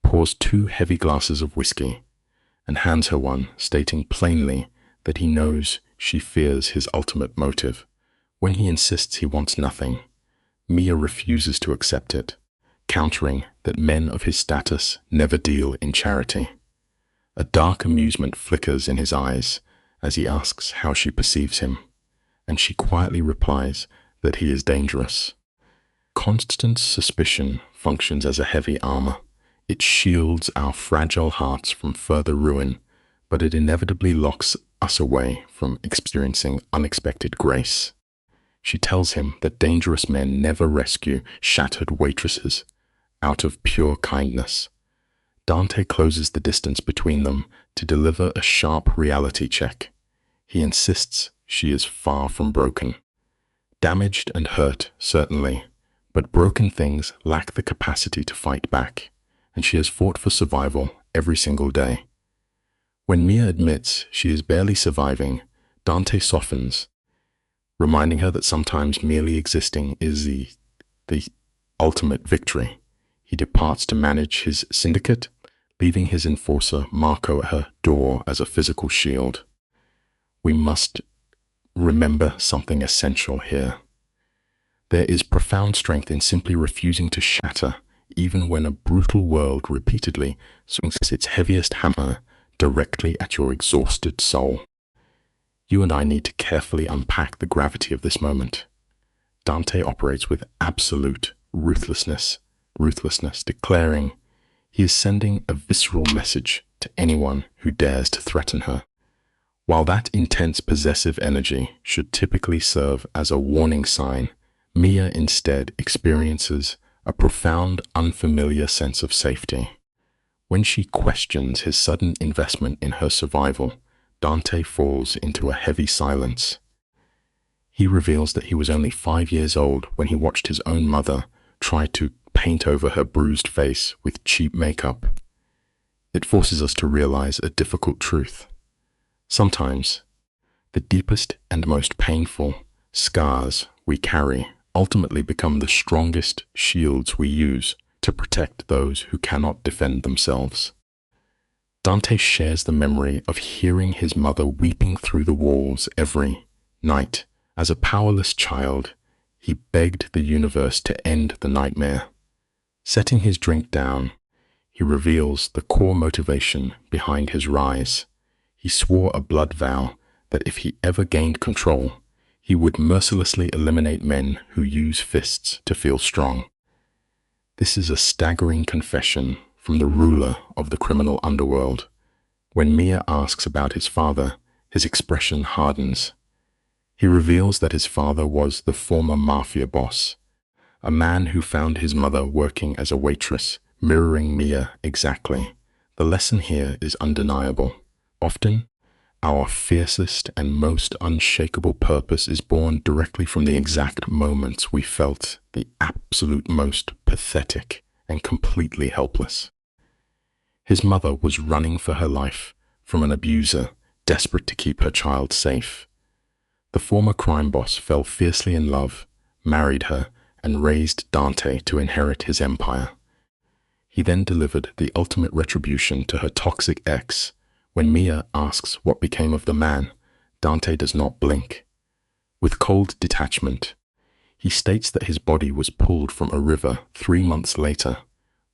pours 2 heavy glasses of whiskey, and hands her one, stating plainly that he knows she fears his ultimate motive. When he insists he wants nothing, Mia refuses to accept it, countering that men of his status never deal in charity. A dark amusement flickers in his eyes as he asks how she perceives him. and she quietly replies that he is dangerous. Constant suspicion functions as a heavy armor. It shields our fragile hearts from further ruin, but it inevitably locks us away from experiencing unexpected grace. She tells him that dangerous men never rescue shattered waitresses out of pure kindness. Dante closes the distance between them to deliver a sharp reality check. He insists she is far from broken. Damaged and hurt, certainly, but broken things lack the capacity to fight back, and she has fought for survival every single day. When Mia admits she is barely surviving, Dante softens, reminding her that sometimes merely existing is the ultimate victory. He departs to manage his syndicate, leaving his enforcer Marco at her door as a physical shield. We must remember something essential here. There is profound strength in simply refusing to shatter, even when a brutal world repeatedly swings its heaviest hammer directly at your exhausted soul. You and I need to carefully unpack the gravity of this moment. Dante operates with absolute ruthlessness, declaring he is sending a visceral message to anyone who dares to threaten her. While that intense possessive energy should typically serve as a warning sign, Mia instead experiences a profound, unfamiliar sense of safety. When she questions his sudden investment in her survival, Dante falls into a heavy silence. He reveals that he was only 5 years old when he watched his own mother try to paint over her bruised face with cheap makeup. It forces us to realize a difficult truth. Sometimes, the deepest and most painful scars we carry ultimately become the strongest shields we use to protect those who cannot defend themselves. Dante shares the memory of hearing his mother weeping through the walls every night. As a powerless child, he begged the universe to end the nightmare. Setting his drink down, he reveals the core motivation behind his rise. He swore a blood vow that if he ever gained control, he would mercilessly eliminate men who use fists to feel strong. This is a staggering confession from the ruler of the criminal underworld. When Mia asks about his father, his expression hardens. He reveals that his father was the former Mafia boss, a man who found his mother working as a waitress, mirroring Mia exactly. The lesson here is undeniable. Often, our fiercest and most unshakable purpose is born directly from the exact moments we felt the absolute most pathetic and completely helpless. His mother was running for her life from an abuser, desperate to keep her child safe. The former crime boss fell fiercely in love, married her, and raised Dante to inherit his empire. He then delivered the ultimate retribution to her toxic ex. When Mia asks what became of the man, Dante does not blink. With cold detachment, he states that his body was pulled from a river 3 months later,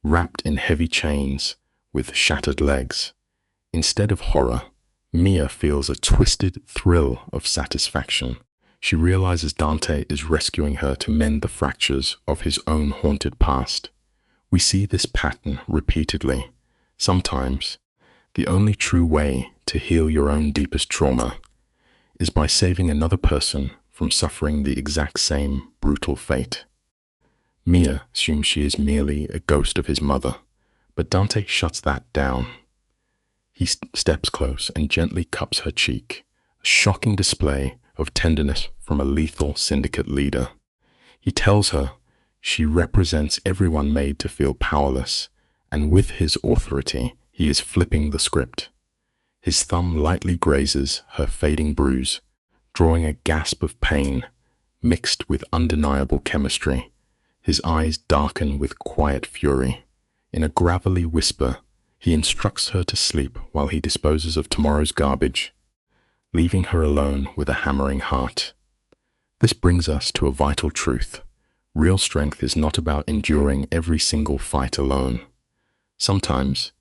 wrapped in heavy chains with shattered legs. Instead of horror, Mia feels a twisted thrill of satisfaction. She realizes Dante is rescuing her to mend the fractures of his own haunted past. We see this pattern repeatedly. Sometimes, the only true way to heal your own deepest trauma is by saving another person from suffering the exact same brutal fate. Mia assumes she is merely a ghost of his mother, but Dante shuts that down. He steps close and gently cups her cheek, a shocking display of tenderness from a lethal syndicate leader. He tells her she represents everyone made to feel powerless, and with his authority, he is flipping the script. His thumb lightly grazes her fading bruise, drawing a gasp of pain mixed with undeniable chemistry. His eyes darken with quiet fury. In a gravelly whisper, he instructs her to sleep while he disposes of tomorrow's garbage, leaving her alone with a hammering heart. This brings us to a vital truth. Real strength is not about enduring every single fight alone. Sometimes,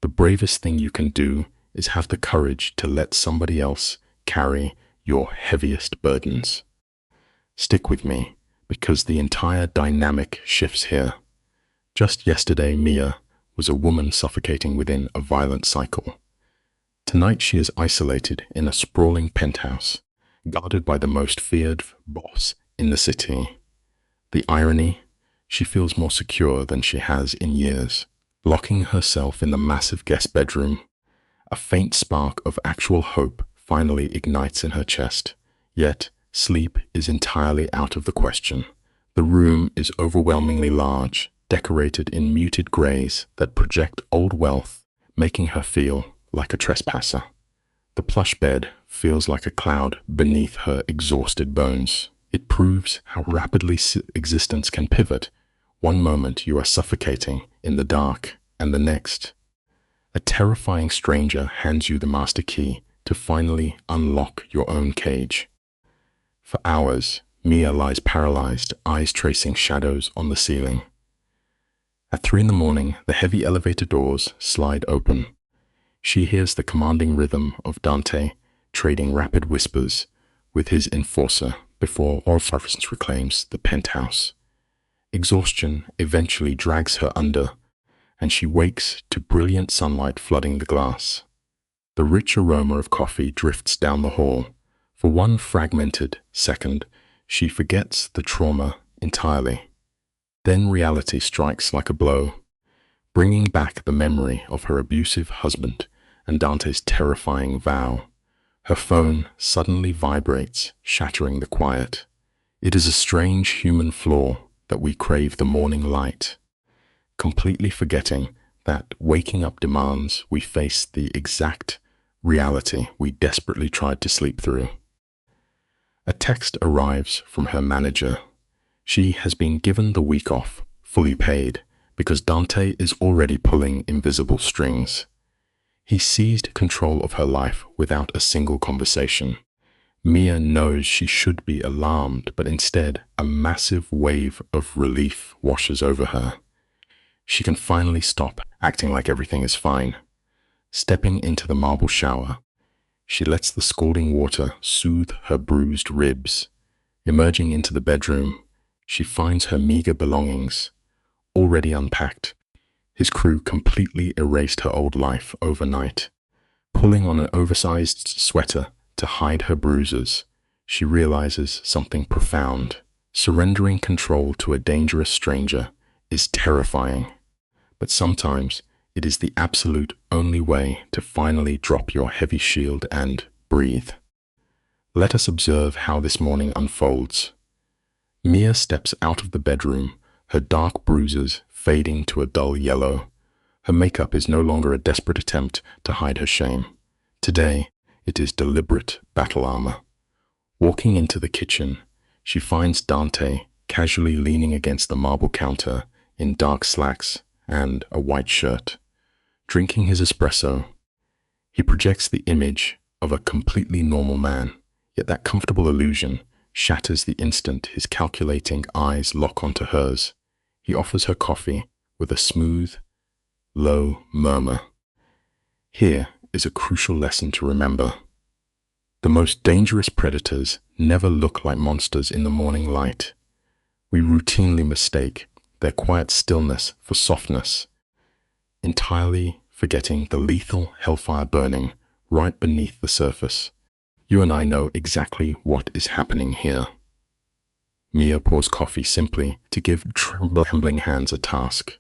the bravest thing you can do is have the courage to let somebody else carry your heaviest burdens. Stick with me, because the entire dynamic shifts here. Just yesterday, Mia was a woman suffocating within a violent cycle. Tonight she is isolated in a sprawling penthouse, guarded by the most feared boss in the city. The irony, she feels more secure than she has in years. Locking herself in the massive guest bedroom, a faint spark of actual hope finally ignites in her chest. Yet, sleep is entirely out of the question. The room is overwhelmingly large, decorated in muted grays that project old wealth, making her feel like a trespasser. The plush bed feels like a cloud beneath her exhausted bones. It proves how rapidly existence can pivot. One moment you are suffocating in the dark, and the next, a terrifying stranger hands you the master key to finally unlock your own cage. For hours, Mia lies paralyzed, eyes tracing shadows on the ceiling. At 3 a.m, the heavy elevator doors slide open. She hears the commanding rhythm of Dante trading rapid whispers with his enforcer before Orpheus reclaims the penthouse. Exhaustion eventually drags her under, and she wakes to brilliant sunlight flooding the glass. The rich aroma of coffee drifts down the hall. For one fragmented second, she forgets the trauma entirely. Then reality strikes like a blow, bringing back the memory of her abusive husband and Dante's terrifying vow. Her phone suddenly vibrates, shattering the quiet. It is a strange human flaw that we crave the morning light, completely forgetting that waking up demands we face the exact reality we desperately tried to sleep through. A text arrives from her manager. She has been given the week off, fully paid, because Dante is already pulling invisible strings. He seized control of her life without a single conversation. Mia knows she should be alarmed, but instead, a massive wave of relief washes over her. She can finally stop acting like everything is fine. Stepping into the marble shower, she lets the scalding water soothe her bruised ribs. Emerging into the bedroom, she finds her meager belongings, already unpacked. His crew completely erased her old life overnight. Pulling on an oversized sweater to hide her bruises, she realizes something profound. Surrendering control to a dangerous stranger is terrifying, but sometimes it is the absolute only way to finally drop your heavy shield and breathe. Let us observe how this morning unfolds. Mia steps out of the bedroom, her dark bruises fading to a dull yellow. Her makeup is no longer a desperate attempt to hide her shame. Today, it is deliberate battle armor. Walking into the kitchen, she finds Dante casually leaning against the marble counter in dark slacks and a white shirt. Drinking his espresso, he projects the image of a completely normal man, yet that comfortable illusion shatters the instant his calculating eyes lock onto hers. He offers her coffee with a smooth, low murmur. Here is a crucial lesson to remember. The most dangerous predators never look like monsters in the morning light. We routinely mistake their quiet stillness for softness, entirely forgetting the lethal hellfire burning right beneath the surface. You and I know exactly what is happening here. Mia pours coffee simply to give trembling hands a task.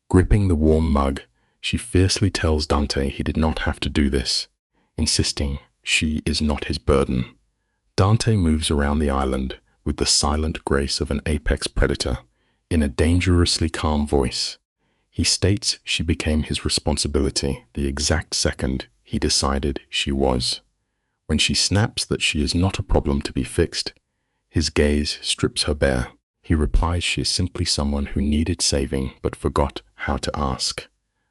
Gripping the warm mug, she fiercely tells Dante he did not have to do this, insisting she is not his burden. Dante moves around the island with the silent grace of an apex predator. In a dangerously calm voice, he states she became his responsibility the exact second he decided she was. When she snaps that she is not a problem to be fixed, his gaze strips her bare. He replies she is simply someone who needed saving but forgot how to ask.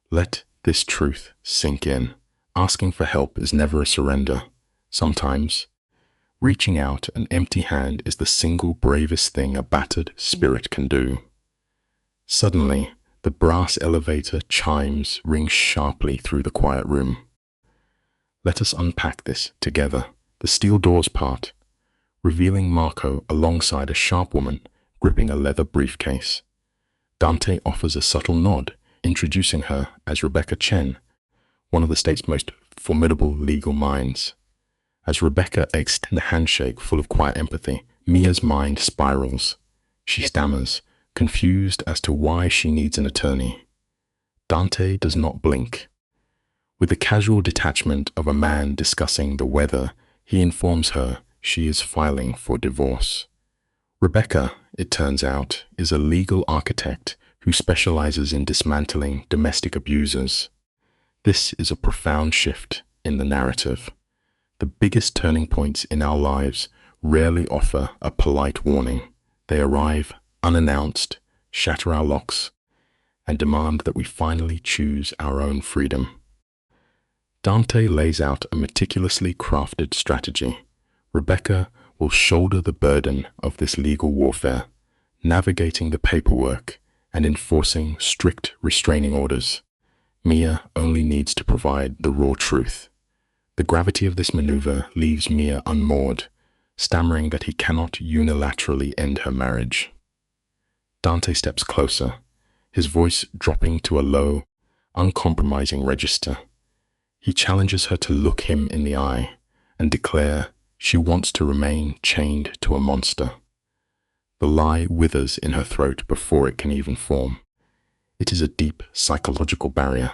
Let this truth sink in. Asking for help is never a surrender. Sometimes, reaching out an empty hand is the single bravest thing a battered spirit can do. Suddenly, the brass elevator chimes ring sharply through the quiet room. Let us unpack this together, The steel doors part, revealing Marco alongside a sharp woman gripping a leather briefcase. Dante offers a subtle nod, introducing her as Rebecca Chen, one of the state's most formidable legal minds. As Rebecca extends a handshake full of quiet empathy, Mia's mind spirals. She stammers, confused as to why she needs an attorney. Dante does not blink. With the casual detachment of a man discussing the weather, he informs her she is filing for divorce. Rebecca, it turns out, is a legal architect who specializes in dismantling domestic abusers. This is a profound shift in the narrative. The biggest turning points in our lives rarely offer a polite warning. They arrive unannounced, shatter our locks, and demand that we finally choose our own freedom. Dante lays out a meticulously crafted strategy. Rebecca will shoulder the burden of this legal warfare, navigating the paperwork and enforcing strict restraining orders. Mia only needs to provide the raw truth. The gravity of this maneuver leaves Mia unmoored, stammering that he cannot unilaterally end her marriage. Dante steps closer, his voice dropping to a low, uncompromising register. He challenges her to look him in the eye and declare she wants to remain chained to a monster. The lie withers in her throat before it can even form. It is a deep psychological barrier.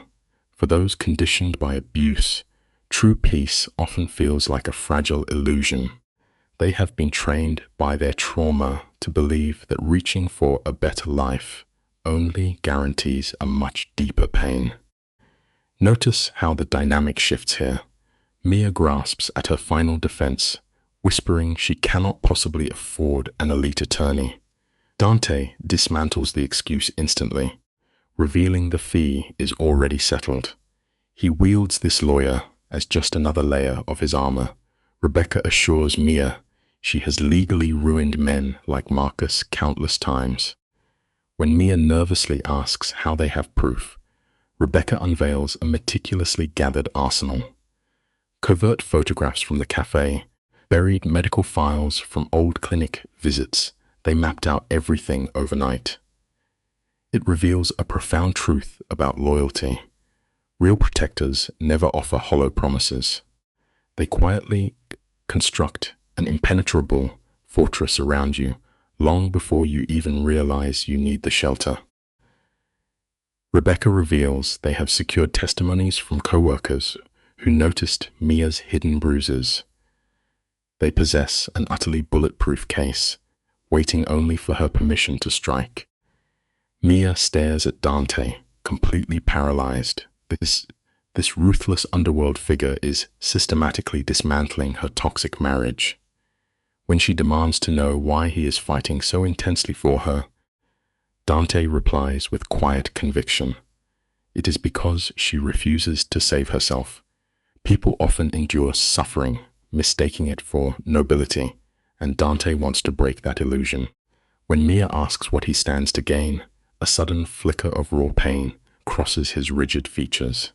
For those conditioned by abuse, true peace often feels like a fragile illusion. They have been trained by their trauma to believe that reaching for a better life only guarantees a much deeper pain. Notice how the dynamic shifts here. Mia grasps at her final defense, whispering she cannot possibly afford an elite attorney. Dante dismantles the excuse instantly, revealing the fee is already settled. He wields this lawyer as just another layer of his armor. Rebecca assures Mia she has legally ruined men like Marcus countless times. When Mia nervously asks how they have proof, Rebecca unveils a meticulously gathered arsenal. Covert photographs from the cafe, buried medical files from old clinic visits. They mapped out everything overnight. It reveals a profound truth about loyalty. Real protectors never offer hollow promises. They quietly construct an impenetrable fortress around you long before you even realize you need the shelter. Rebecca reveals they have secured testimonies from co-workers who noticed Mia's hidden bruises. They possess an utterly bulletproof case, waiting only for her permission to strike. Mia stares at Dante, completely paralyzed. This ruthless underworld figure is systematically dismantling her toxic marriage. When she demands to know why he is fighting so intensely for her, Dante replies with quiet conviction. It is because she refuses to save herself. People often endure suffering, mistaking it for nobility, and Dante wants to break that illusion. When Mia asks what he stands to gain, a sudden flicker of raw pain crosses his rigid features.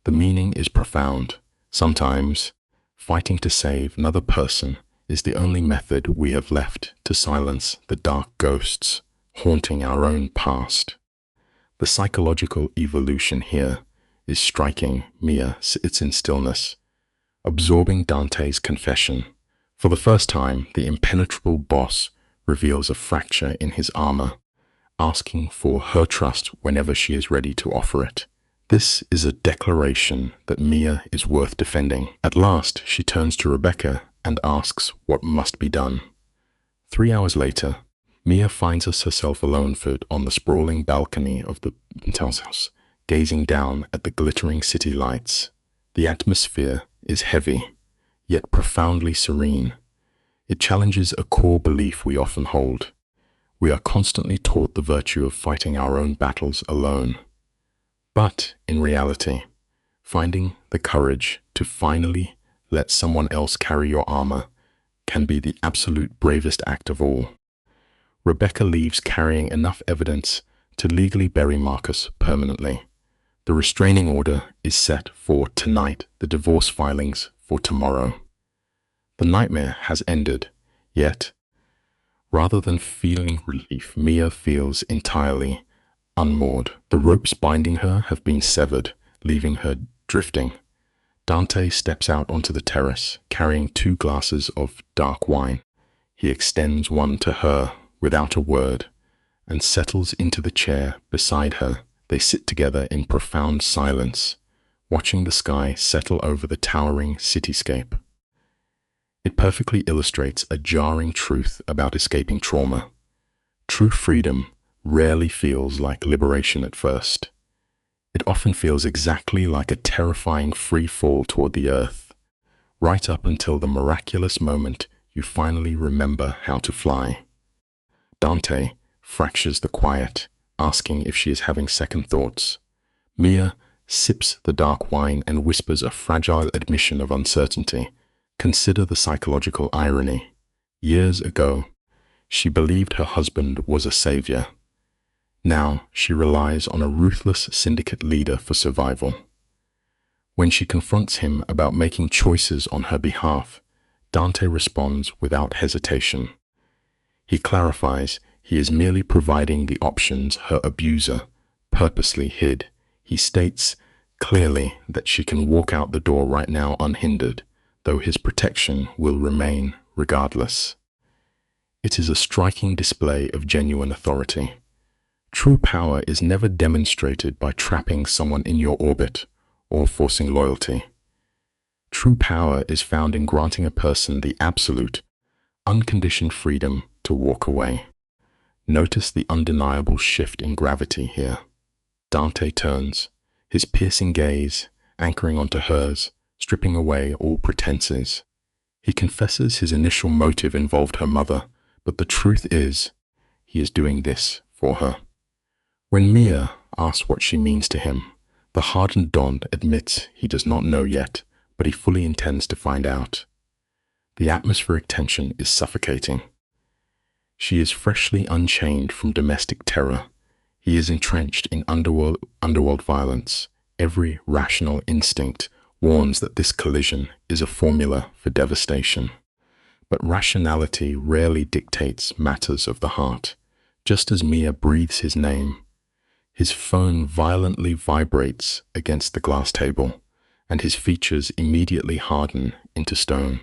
The meaning is profound. Sometimes, fighting to save another person is the only method we have left to silence the dark ghosts haunting our own past. The psychological evolution here is striking. Mia sits in stillness, absorbing Dante's confession. For the first time, the impenetrable boss reveals a fracture in his armor, asking for her trust whenever she is ready to offer it. This is a declaration that Mia is worth defending. At last, she turns to Rebecca and asks what must be done. 3 hours later, Mia finds herself alone on the sprawling balcony of the penthouse house, gazing down at the glittering city lights. The atmosphere is heavy, yet profoundly serene. It challenges a core belief we often hold. We are constantly taught the virtue of fighting our own battles alone. But in reality, finding the courage to finally let someone else carry your armor can be the absolute bravest act of all. Rebecca leaves carrying enough evidence to legally bury Marcus permanently. The restraining order is set for tonight, the divorce filings for tomorrow. The nightmare has ended, yet, rather than feeling relief, Mia feels entirely unmoored. The ropes binding her have been severed, leaving her drifting. Dante steps out onto the terrace, carrying 2 glasses of dark wine. He extends one to her without a word and settles into the chair beside her. They sit together in profound silence, watching the sky settle over the towering cityscape. It perfectly illustrates a jarring truth about escaping trauma. True freedom rarely feels like liberation at first. It often feels exactly like a terrifying free fall toward the earth, right up until the miraculous moment you finally remember how to fly. Dante fractures the quiet, asking if she is having second thoughts. Mia sips the dark wine and whispers a fragile admission of uncertainty. Consider the psychological irony. Years ago, she believed her husband was a savior. Now she relies on a ruthless syndicate leader for survival. When she confronts him about making choices on her behalf, Dante responds without hesitation. He clarifies he is merely providing the options her abuser purposely hid. He states clearly that she can walk out the door right now unhindered, though his protection will remain regardless. It is a striking display of genuine authority. True power is never demonstrated by trapping someone in your orbit or forcing loyalty. True power is found in granting a person the absolute, unconditioned freedom to walk away. Notice the undeniable shift in gravity here. Dante turns, his piercing gaze anchoring onto hers, stripping away all pretenses. He confesses his initial motive involved her mother, but the truth is, he is doing this for her. When Mia asks what she means to him, the hardened Don admits he does not know yet, but he fully intends to find out. The atmospheric tension is suffocating. She is freshly unchained from domestic terror. He is entrenched in underworld violence. Every rational instinct warns that this collision is a formula for devastation. But rationality rarely dictates matters of the heart. Just as Mia breathes his name, his phone violently vibrates against the glass table, and his features immediately harden into stone.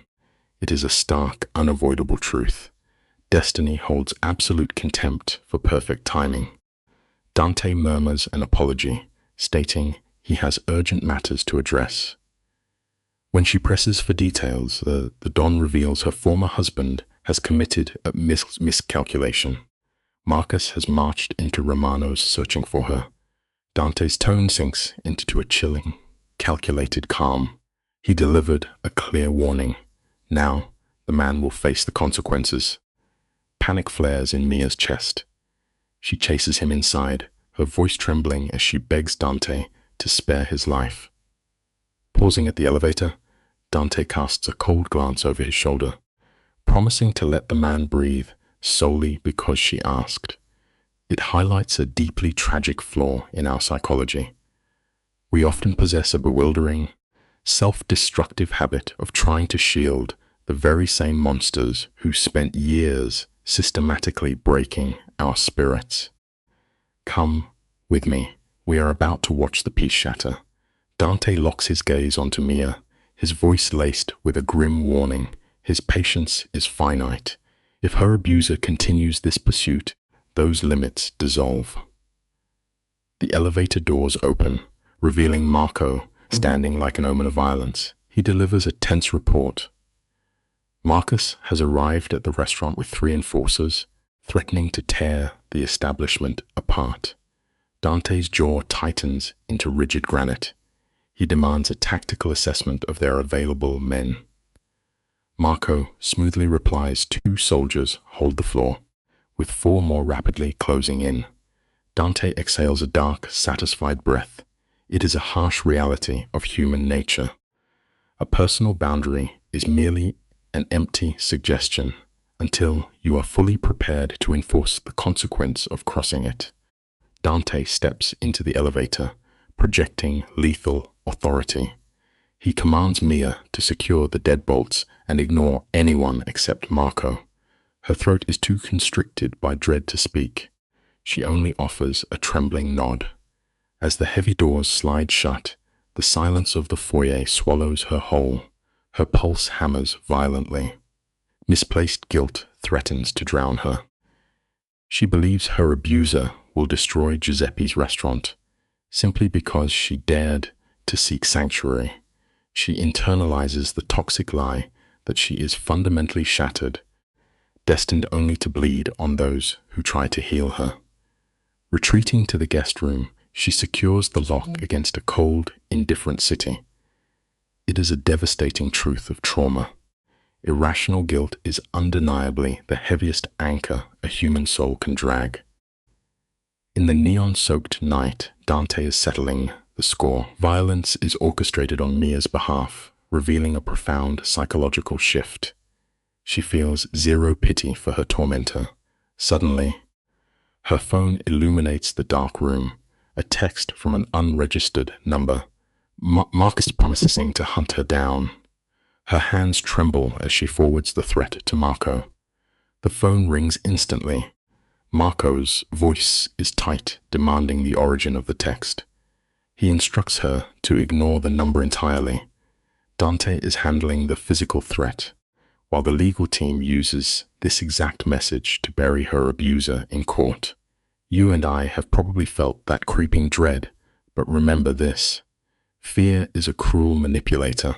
It is a stark, unavoidable truth. Destiny holds absolute contempt for perfect timing. Dante murmurs an apology, stating he has urgent matters to address. When she presses for details, the Don reveals her former husband has committed a miscalculation. Marcus has marched into Romano's searching for her. Dante's tone sinks into a chilling, calculated calm. He delivered a clear warning. Now, the man will face the consequences. Panic flares in Mia's chest. She chases him inside, her voice trembling as she begs Dante to spare his life. Pausing at the elevator, Dante casts a cold glance over his shoulder, promising to let the man breathe solely because she asked. It highlights a deeply tragic flaw in our psychology. We often possess a bewildering, self-destructive habit of trying to shield the very same monsters who spent years systematically breaking our spirits. Come with me. We are about to watch the piece shatter. Dante locks his gaze onto Mia, his voice laced with a grim warning. His patience is finite. If her abuser continues this pursuit, those limits dissolve. The elevator doors open, revealing Marco standing like an omen of violence. He delivers a tense report. Marcus has arrived at the restaurant with 3 enforcers, threatening to tear the establishment apart. Dante's jaw tightens into rigid granite. He demands a tactical assessment of their available men. Marco smoothly replies 2 soldiers hold the floor, with 4 more rapidly closing in. Dante exhales a dark, satisfied breath. It is a harsh reality of human nature. A personal boundary is merely an empty suggestion until you are fully prepared to enforce the consequence of crossing it. Dante steps into the elevator, projecting lethal authority. He commands Mia to secure the deadbolts and ignore anyone except Marco. Her throat is too constricted by dread to speak. She only offers a trembling nod. As the heavy doors slide shut, the silence of the foyer swallows her whole. Her pulse hammers violently. Misplaced guilt threatens to drown her. She believes her abuser will destroy Giuseppe's restaurant simply because she dared to seek sanctuary. She internalizes the toxic lie that she is fundamentally shattered, destined only to bleed on those who try to heal her. Retreating to the guest room, she secures the lock against a cold, indifferent city. It is a devastating truth of trauma. Irrational guilt is undeniably the heaviest anchor a human soul can drag. In the neon-soaked night, Dante is settling the score. Violence is orchestrated on Mia's behalf, revealing a profound psychological shift. She feels zero pity for her tormentor. Suddenly, her phone illuminates the dark room, a text from an unregistered number. Marcus promises to hunt her down. Her hands tremble as she forwards the threat to Marco. The phone rings instantly. Marco's voice is tight, demanding the origin of the text. He instructs her to ignore the number entirely. Dante is handling the physical threat, while the legal team uses this exact message to bury her abuser in court. You and I have probably felt that creeping dread, but remember this: fear is a cruel manipulator.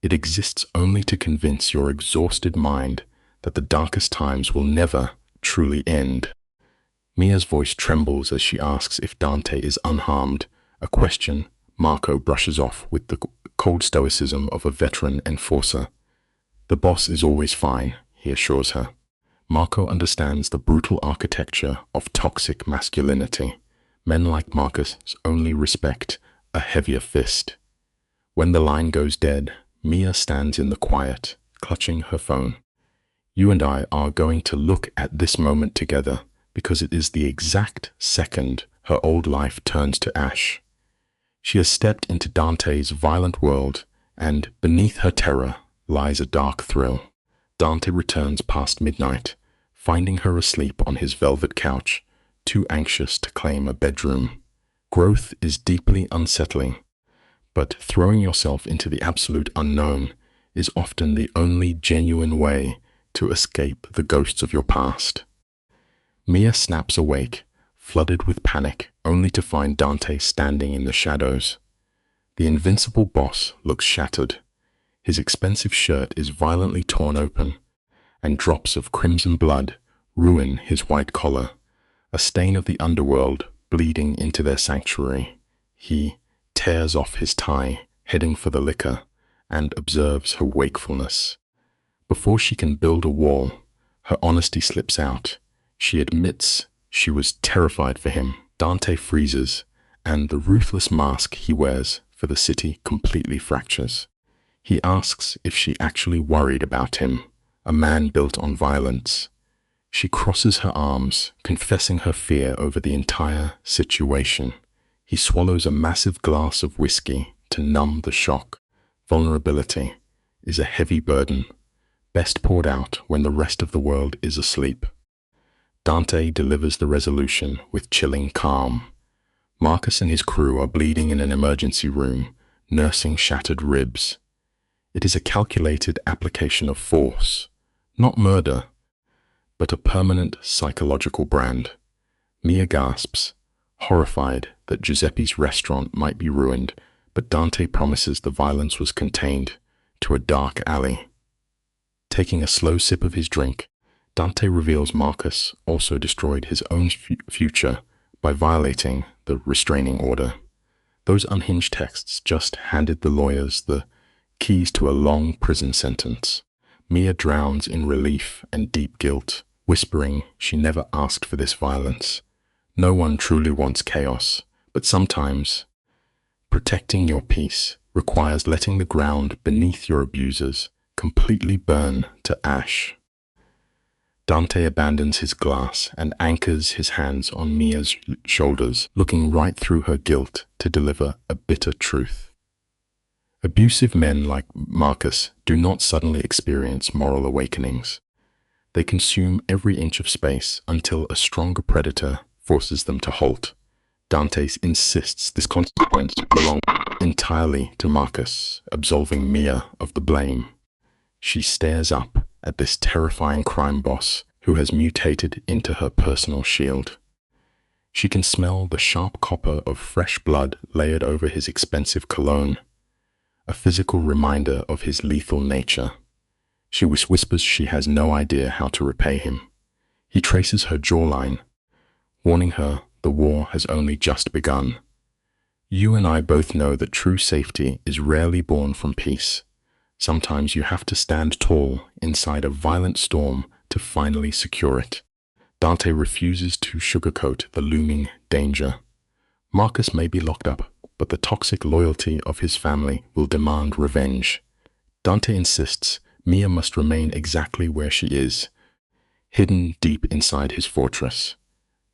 It exists only to convince your exhausted mind that the darkest times will never truly end. Mia's voice trembles as she asks if Dante is unharmed, a question Marco brushes off with the cold stoicism of a veteran enforcer. The boss is always fine, he assures her. Marco understands the brutal architecture of toxic masculinity. Men like Marcus only respect a heavier fist. When the line goes dead, Mia stands in the quiet, clutching her phone. You and I are going to look at this moment together because it is the exact second her old life turns to ash. She has stepped into Dante's violent world, and beneath her terror lies a dark thrill. Dante returns past midnight, finding her asleep on his velvet couch, too anxious to claim a bedroom. Growth is deeply unsettling, but throwing yourself into the absolute unknown is often the only genuine way to escape the ghosts of your past. Mia snaps awake, flooded with panic, only to find Dante standing in the shadows. The invincible boss looks shattered. His expensive shirt is violently torn open, and drops of crimson blood ruin his white collar, a stain of the underworld bleeding into their sanctuary. He tears off his tie, heading for the liquor, and observes her wakefulness. Before she can build a wall, her honesty slips out. She admits she was terrified for him. Dante freezes, and the ruthless mask he wears for the city completely fractures. He asks if she actually worried about him, a man built on violence. She crosses her arms, confessing her fear over the entire situation. He swallows a massive glass of whiskey to numb the shock. Vulnerability is a heavy burden, best poured out when the rest of the world is asleep. Dante delivers the resolution with chilling calm. Marcus and his crew are bleeding in an emergency room, nursing shattered ribs. It is a calculated application of force, not murder, but a permanent psychological brand. Mia gasps, horrified that Giuseppe's restaurant might be ruined, but Dante promises the violence was contained to a dark alley. Taking a slow sip of his drink, Dante reveals Marcus also destroyed his own future by violating the restraining order. Those unhinged texts just handed the lawyers the keys to a long prison sentence. Mia drowns in relief and deep guilt, whispering she never asked for this violence. No one truly wants chaos, but sometimes protecting your peace requires letting the ground beneath your abusers completely burn to ash. Dante abandons his glass and anchors his hands on Mia's shoulders, looking right through her guilt to deliver a bitter truth. Abusive men like Marcus do not suddenly experience moral awakenings. They consume every inch of space until a stronger predator forces them to halt. Dante insists this consequence belongs entirely to Marcus, absolving Mia of the blame. She stares up at this terrifying crime boss who has mutated into her personal shield. She can smell the sharp copper of fresh blood layered over his expensive cologne, a physical reminder of his lethal nature. She whispers she has no idea how to repay him. He traces her jawline, warning her the war has only just begun. You and I both know that true safety is rarely born from peace. Sometimes you have to stand tall inside a violent storm to finally secure it. Dante refuses to sugarcoat the looming danger. Marcus may be locked up, but the toxic loyalty of his family will demand revenge. Dante insists Mia must remain exactly where she is, hidden deep inside his fortress.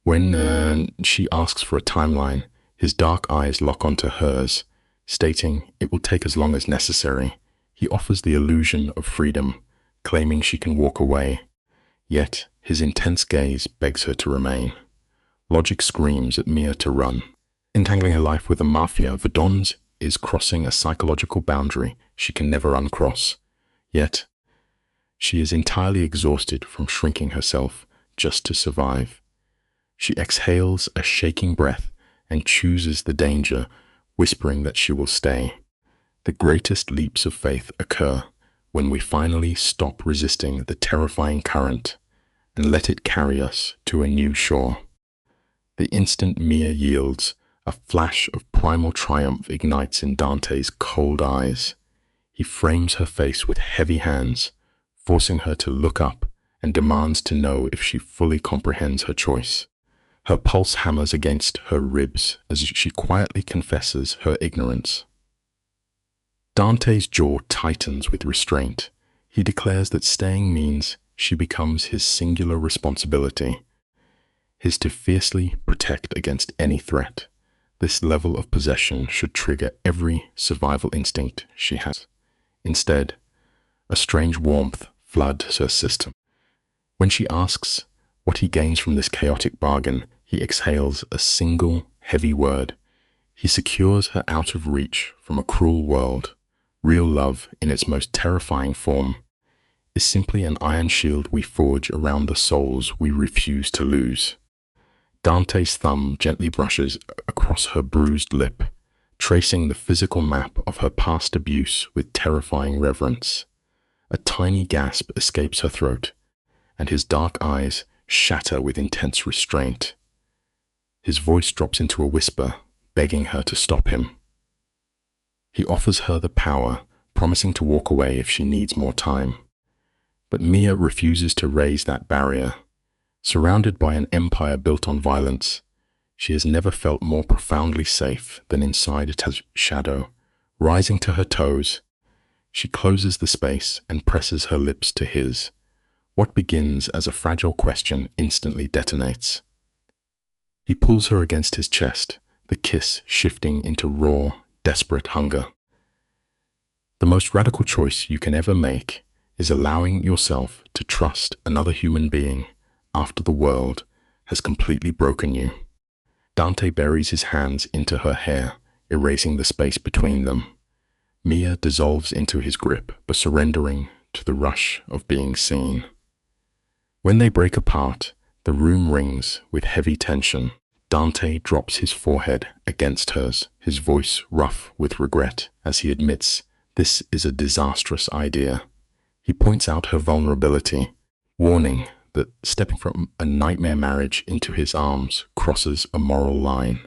When she asks for a timeline, his dark eyes lock onto hers, stating it will take as long as necessary. He offers the illusion of freedom, claiming she can walk away. Yet his intense gaze begs her to remain. Logic screams at Mia to run. Entangling her life with the Mafia, Verdon's is crossing a psychological boundary she can never uncross. Yet, she is entirely exhausted from shrinking herself just to survive. She exhales a shaking breath and chooses the danger, whispering that she will stay. The greatest leaps of faith occur when we finally stop resisting the terrifying current and let it carry us to a new shore. The instant Mia yields, a flash of primal triumph ignites in Dante's cold eyes. He frames her face with heavy hands, forcing her to look up and demands to know if she fully comprehends her choice. Her pulse hammers against her ribs as she quietly confesses her ignorance. Dante's jaw tightens with restraint. He declares that staying means she becomes his singular responsibility, his to fiercely protect against any threat. This level of possession should trigger every survival instinct she has. Instead, a strange warmth floods her system. When she asks what he gains from this chaotic bargain, he exhales a single, heavy word. He secures her out of reach from a cruel world. Real love, in its most terrifying form, is simply an iron shield we forge around the souls we refuse to lose. Dante's thumb gently brushes across her bruised lip, tracing the physical map of her past abuse with terrifying reverence. A tiny gasp escapes her throat, and his dark eyes shatter with intense restraint. His voice drops into a whisper, begging her to stop him. He offers her the power, promising to walk away if she needs more time. But Mia refuses to raise that barrier. Surrounded by an empire built on violence, she has never felt more profoundly safe than inside its shadow. Rising to her toes, she closes the space and presses her lips to his. What begins as a fragile question instantly detonates. He pulls her against his chest, the kiss shifting into raw, desperate hunger. The most radical choice you can ever make is allowing yourself to trust another human being after the world has completely broken you. Dante buries his hands into her hair, erasing the space between them. Mia dissolves into his grip, but surrendering to the rush of being seen. When they break apart, the room rings with heavy tension. Dante drops his forehead against hers, his voice rough with regret as he admits this is a disastrous idea. He points out her vulnerability, warning that stepping from a nightmare marriage into his arms crosses a moral line.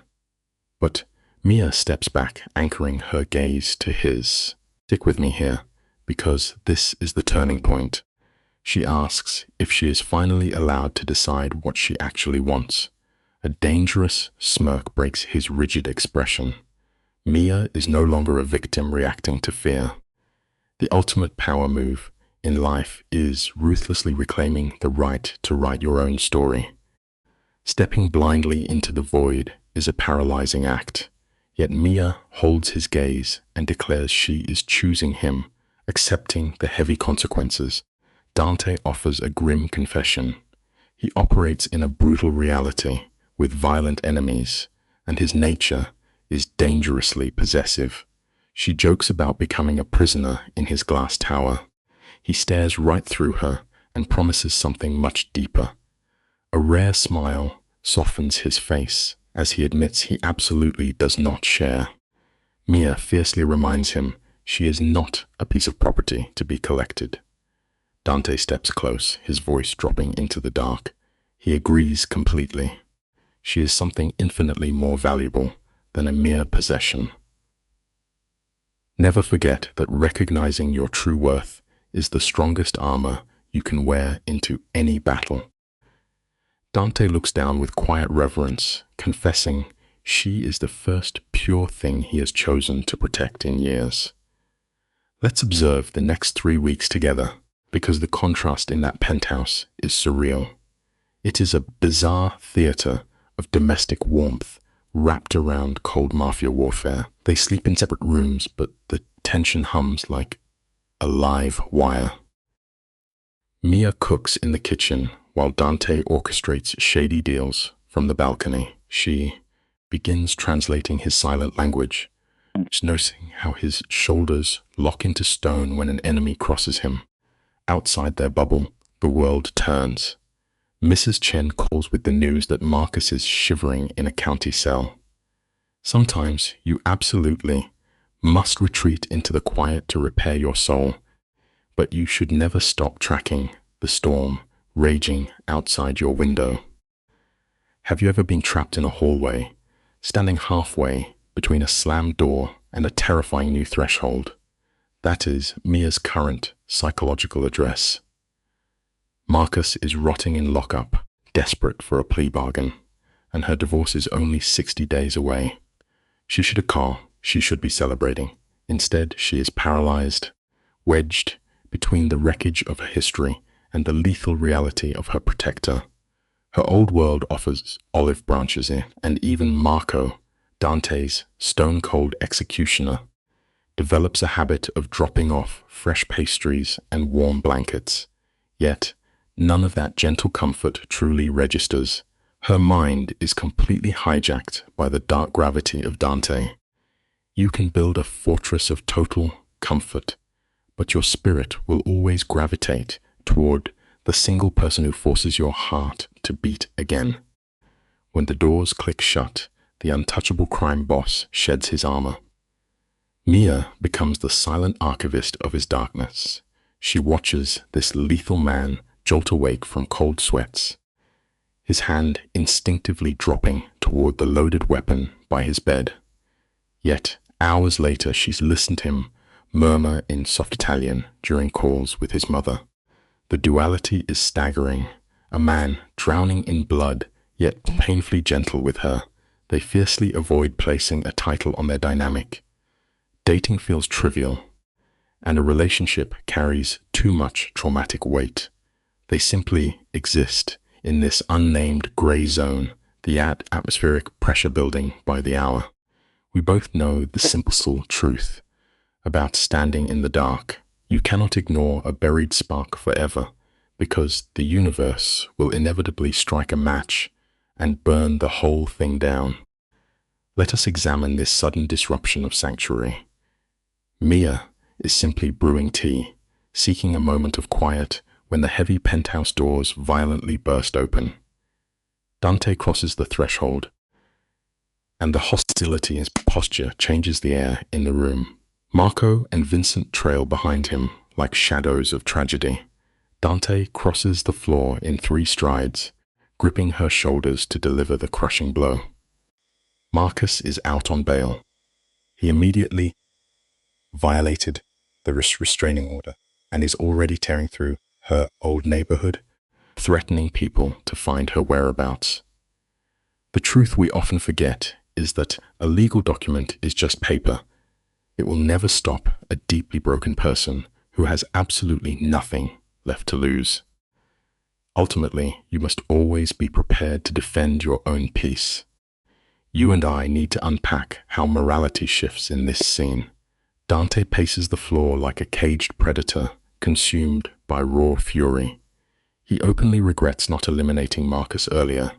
But Mia steps back, anchoring her gaze to his. Stick with me here, because this is the turning point. She asks if she is finally allowed to decide what she actually wants. A dangerous smirk breaks his rigid expression. Mia is no longer a victim reacting to fear. The ultimate power move in life is ruthlessly reclaiming the right to write your own story. Stepping blindly into the void is a paralyzing act, Yet Mia holds his gaze and declares she is choosing him, accepting the heavy consequences. Dante offers a grim confession. He operates in a brutal reality with violent enemies, and his nature is dangerously possessive. She jokes about becoming a prisoner in his glass tower. He stares right through her and promises something much deeper. A rare smile softens his face as he admits he absolutely does not share. Mia fiercely reminds him she is not a piece of property to be collected. Dante steps close, his voice dropping into the dark. He agrees completely. She is something infinitely more valuable than a mere possession. Never forget that recognizing your true worth is the strongest armor you can wear into any battle. Dante looks down with quiet reverence, confessing she is the first pure thing he has chosen to protect in years. Let's observe the next 3 weeks together, because the contrast in that penthouse is surreal. It is a bizarre theater of domestic warmth wrapped around cold mafia warfare. They sleep in separate rooms, but the tension hums like a live wire. Mia cooks in the kitchen while Dante orchestrates shady deals from the balcony. She begins translating his silent language, just noticing how his shoulders lock into stone when an enemy crosses him. Outside their bubble, the world turns. Mrs. Chen calls with the news that Marcus is shivering in a county cell. Sometimes you absolutely must retreat into the quiet to repair your soul, but you should never stop tracking the storm raging outside your window. Have you ever been trapped in a hallway, standing halfway between a slammed door and a terrifying new threshold? That is Mia's current psychological address. Marcus is rotting in lockup, desperate for a plea bargain, and her divorce is only 60 days away. She should have called, she should be celebrating. Instead, she is paralyzed, wedged between the wreckage of her history and the lethal reality of her protector. Her old world offers olive branches in, and even Marco, Dante's stone-cold executioner, develops a habit of dropping off fresh pastries and warm blankets. Yet, none of that gentle comfort truly registers. Her mind is completely hijacked by the dark gravity of Dante. You can build a fortress of total comfort, but your spirit will always gravitate toward the single person who forces your heart to beat again. When the doors click shut, the untouchable crime boss sheds his armor. Mia becomes the silent archivist of his darkness. She watches this lethal man jolt awake from cold sweats, his hand instinctively dropping toward the loaded weapon by his bed. Yet, hours later, she's listened to him murmur in soft Italian during calls with his mother. The duality is staggering. A man drowning in blood, yet painfully gentle with her. They fiercely avoid placing a title on their dynamic. Dating feels trivial, and a relationship carries too much traumatic weight. They simply exist in this unnamed gray zone, the atmospheric pressure building by the hour. We both know the simple truth about standing in the dark. You cannot ignore a buried spark forever, because the universe will inevitably strike a match and burn the whole thing down. Let us examine this sudden disruption of sanctuary. Mia is simply brewing tea, seeking a moment of quiet when the heavy penthouse doors violently burst open. Dante crosses the threshold, and the hostility in his posture changes the air in the room. Marco and Vincent trail behind him like shadows of tragedy. Dante crosses the floor in 3 strides, gripping her shoulders to deliver the crushing blow. Marcus is out on bail. He immediately violated the restraining order and is already tearing through her old neighborhood, threatening people to find her whereabouts. The truth we often forget is that a legal document is just paper. It will never stop a deeply broken person who has absolutely nothing left to lose. Ultimately, you must always be prepared to defend your own peace. You and I need to unpack how morality shifts in this scene. Dante paces the floor like a caged predator, consumed by raw fury. He openly regrets not eliminating Marcus earlier,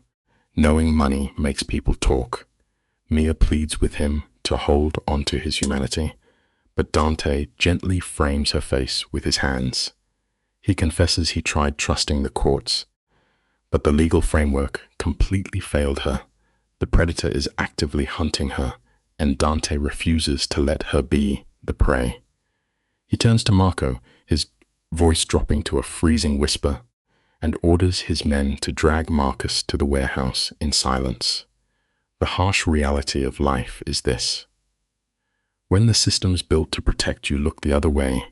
knowing money makes people talk. Mia pleads with him to hold onto his humanity, but Dante gently frames her face with his hands. He confesses he tried trusting the courts, but the legal framework completely failed her. The predator is actively hunting her, and Dante refuses to let her be the prey. He turns to Marco, his voice dropping to a freezing whisper, and orders his men to drag Marcus to the warehouse in silence. The harsh reality of life is this. When the systems built to protect you look the other way,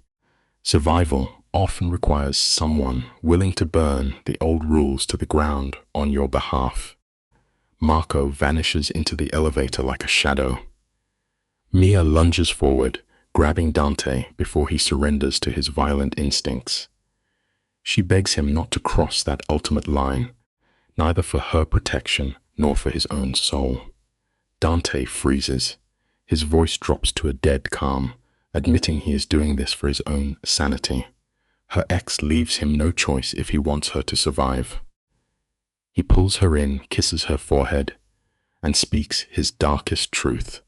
survival often requires someone willing to burn the old rules to the ground on your behalf. Marco vanishes into the elevator like a shadow. Mia lunges forward, grabbing Dante before he surrenders to his violent instincts. She begs him not to cross that ultimate line, neither for her protection nor for his own soul. Dante freezes. His voice drops to a dead calm, admitting he is doing this for his own sanity. Her ex leaves him no choice if he wants her to survive. He pulls her in, kisses her forehead, and speaks his darkest truth.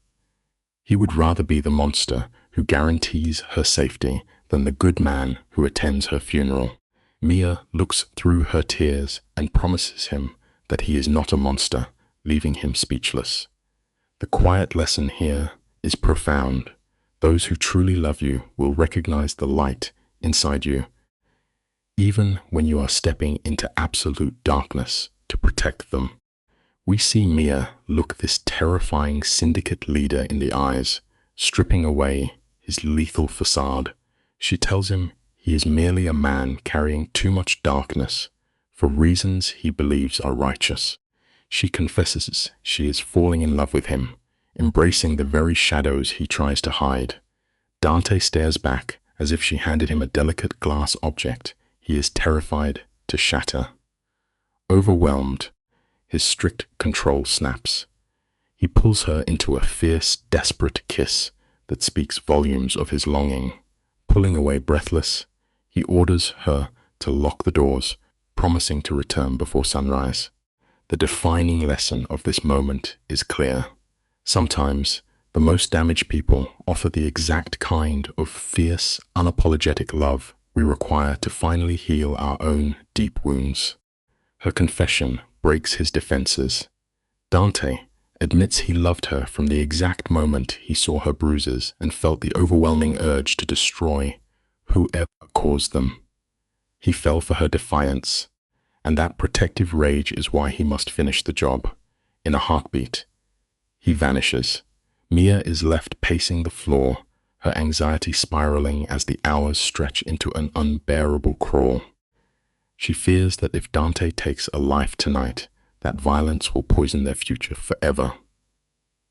He would rather be the monster who guarantees her safety than the good man who attends her funeral. Mia looks through her tears and promises him that he is not a monster, leaving him speechless. The quiet lesson here is profound. Those who truly love you will recognize the light inside you, even when you are stepping into absolute darkness to protect them. We see Mia look this terrifying syndicate leader in the eyes, stripping away his lethal facade. She tells him he is merely a man carrying too much darkness for reasons he believes are righteous. She confesses she is falling in love with him, embracing the very shadows he tries to hide. Dante stares back as if she handed him a delicate glass object he is terrified to shatter. Overwhelmed, his strict control snaps. He pulls her into a fierce, desperate kiss that speaks volumes of his longing. Pulling away breathless, he orders her to lock the doors, promising to return before sunrise. The defining lesson of this moment is clear. Sometimes, the most damaged people offer the exact kind of fierce, unapologetic love we require to finally heal our own deep wounds. Her confession breaks his defenses. Dante admits he loved her from the exact moment he saw her bruises and felt the overwhelming urge to destroy whoever caused them. He fell for her defiance, and that protective rage is why he must finish the job. In a heartbeat, he vanishes. Mia is left pacing the floor, her anxiety spiraling as the hours stretch into an unbearable crawl. She fears that if Dante takes a life tonight, that violence will poison their future forever.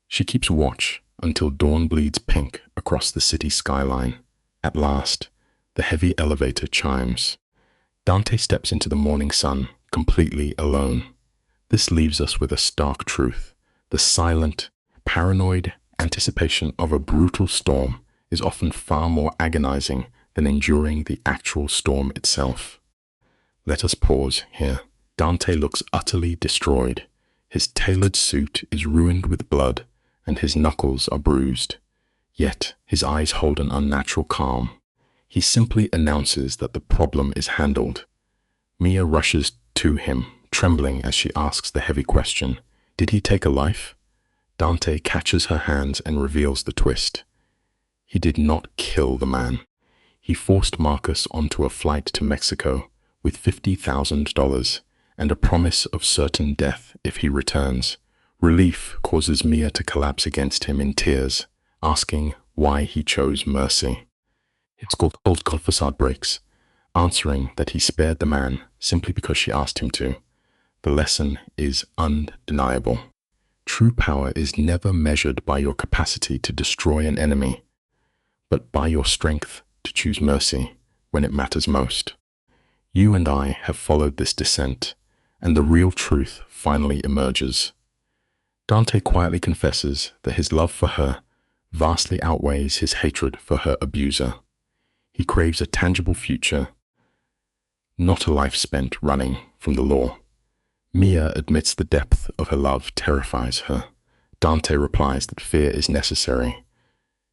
She keeps watch until dawn bleeds pink across the city skyline. At last, the heavy elevator chimes. Dante steps into the morning sun, completely alone. This leaves us with a stark truth. The silent, paranoid anticipation of a brutal storm is often far more agonizing than enduring the actual storm itself. Let us pause here. Dante looks utterly destroyed. His tailored suit is ruined with blood, and his knuckles are bruised. Yet his eyes hold an unnatural calm. He simply announces that the problem is handled. Mia rushes to him, trembling as she asks the heavy question, "Did he take a life?" Dante catches her hands and reveals the twist. He did not kill the man. He forced Marcus onto a flight to Mexico with $50,000 and a promise of certain death if he returns. Relief causes Mia to collapse against him in tears, asking why he chose mercy. His cold facade breaks, answering that he spared the man simply because she asked him to. The lesson is undeniable. True power is never measured by your capacity to destroy an enemy, but by your strength to choose mercy when it matters most. You and I have followed this descent, and the real truth finally emerges. Dante quietly confesses that his love for her vastly outweighs his hatred for her abuser. He craves a tangible future, not a life spent running from the law. Mia admits the depth of her love terrifies her. Dante replies that fear is necessary.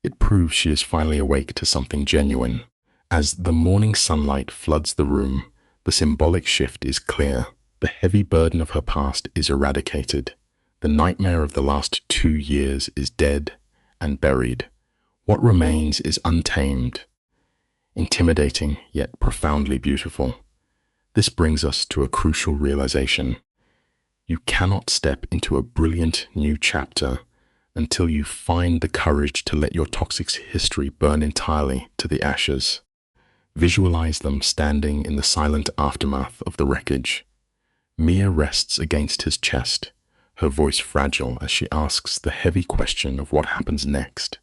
It proves she is finally awake to something genuine. As the morning sunlight floods the room, the symbolic shift is clear. The heavy burden of her past is eradicated. The nightmare of the last 2 years is dead and buried. What remains is untamed, intimidating yet profoundly beautiful. This brings us to a crucial realization. You cannot step into a brilliant new chapter until you find the courage to let your toxic history burn entirely to the ashes. Visualize them standing in the silent aftermath of the wreckage. Mia rests against his chest, her voice fragile as she asks the heavy question of what happens next.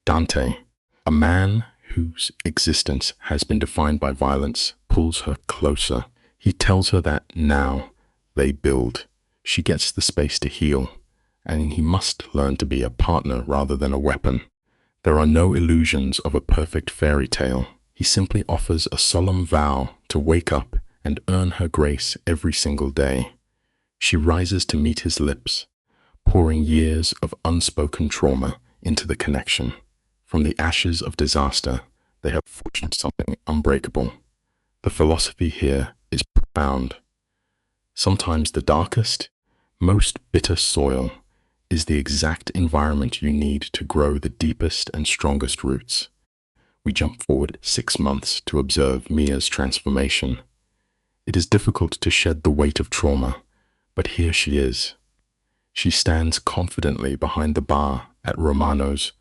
Dante, a man whose existence has been defined by violence, pulls her closer. He tells her that now they build. She gets the space to heal, and he must learn to be a partner rather than a weapon. There are no illusions of a perfect fairy tale. He simply offers a solemn vow to wake up and earn her grace every single day. She rises to meet his lips, pouring years of unspoken trauma into the connection. From the ashes of disaster, they have forged something unbreakable. The philosophy here is profound. Sometimes the darkest, most bitter soil is the exact environment you need to grow the deepest and strongest roots. We jump forward 6 months to observe Mia's transformation. It is difficult to shed the weight of trauma, but here she is. She stands confidently behind the bar at Romano's,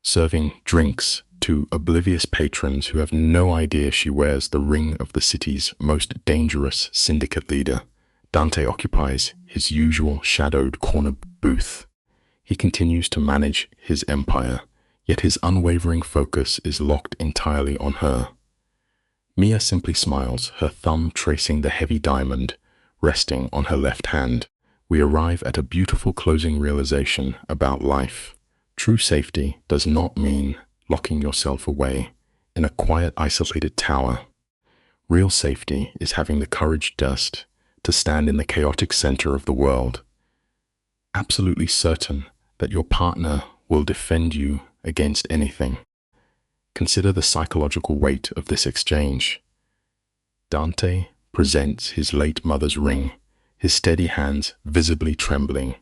serving drinks to oblivious patrons who have no idea she wears the ring of the city's most dangerous syndicate leader. Dante occupies his usual shadowed corner booth. He continues to manage his empire, yet his unwavering focus is locked entirely on her. Mia simply smiles, her thumb tracing the heavy diamond resting on her left hand. We arrive at a beautiful closing realization about life. True safety does not mean locking yourself away in a quiet, isolated tower. Real safety is having the courage just to stand in the chaotic center of the world, absolutely certain that your partner will defend you against anything. Consider the psychological weight of this exchange. Dante presents his late mother's ring, his steady hands visibly trembling.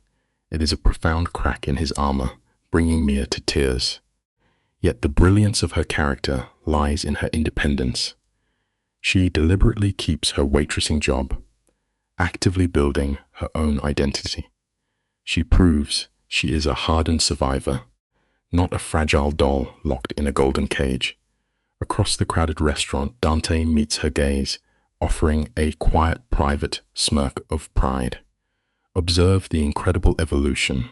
It is a profound crack in his armor, bringing Mia to tears. Yet the brilliance of her character lies in her independence. She deliberately keeps her waitressing job, actively building her own identity. She proves she is a hardened survivor, not a fragile doll locked in a golden cage. Across the crowded restaurant, Dante meets her gaze, offering a quiet, private smirk of pride. Observe the incredible evolution.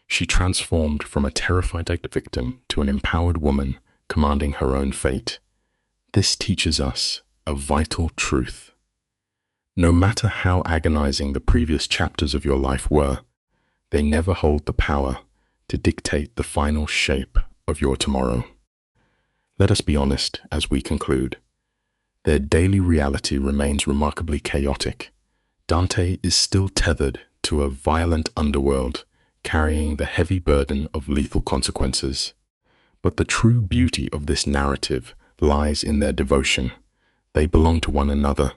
She transformed from a terrified victim to an empowered woman commanding her own fate. This teaches us a vital truth. No matter how agonizing the previous chapters of your life were, they never hold the power to dictate the final shape of your tomorrow. Let us be honest as we conclude. Their daily reality remains remarkably chaotic. Dante is still tethered to a violent underworld, carrying the heavy burden of lethal consequences. But the true beauty of this narrative lies in their devotion. They belong to one another,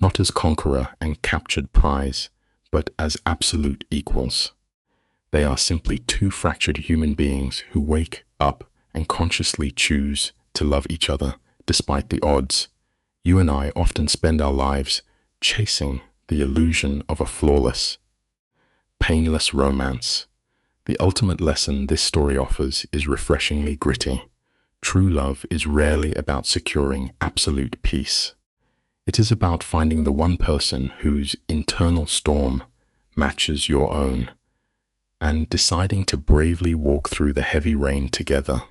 not as conqueror and captured prize, but as absolute equals. They are simply two fractured human beings who wake up and consciously choose to love each other despite the odds. You and I often spend our lives chasing the illusion of a flawless, painless romance. The ultimate lesson this story offers is refreshingly gritty. True love is rarely about securing absolute peace. It is about finding the one person whose internal storm matches your own, and deciding to bravely walk through the heavy rain together.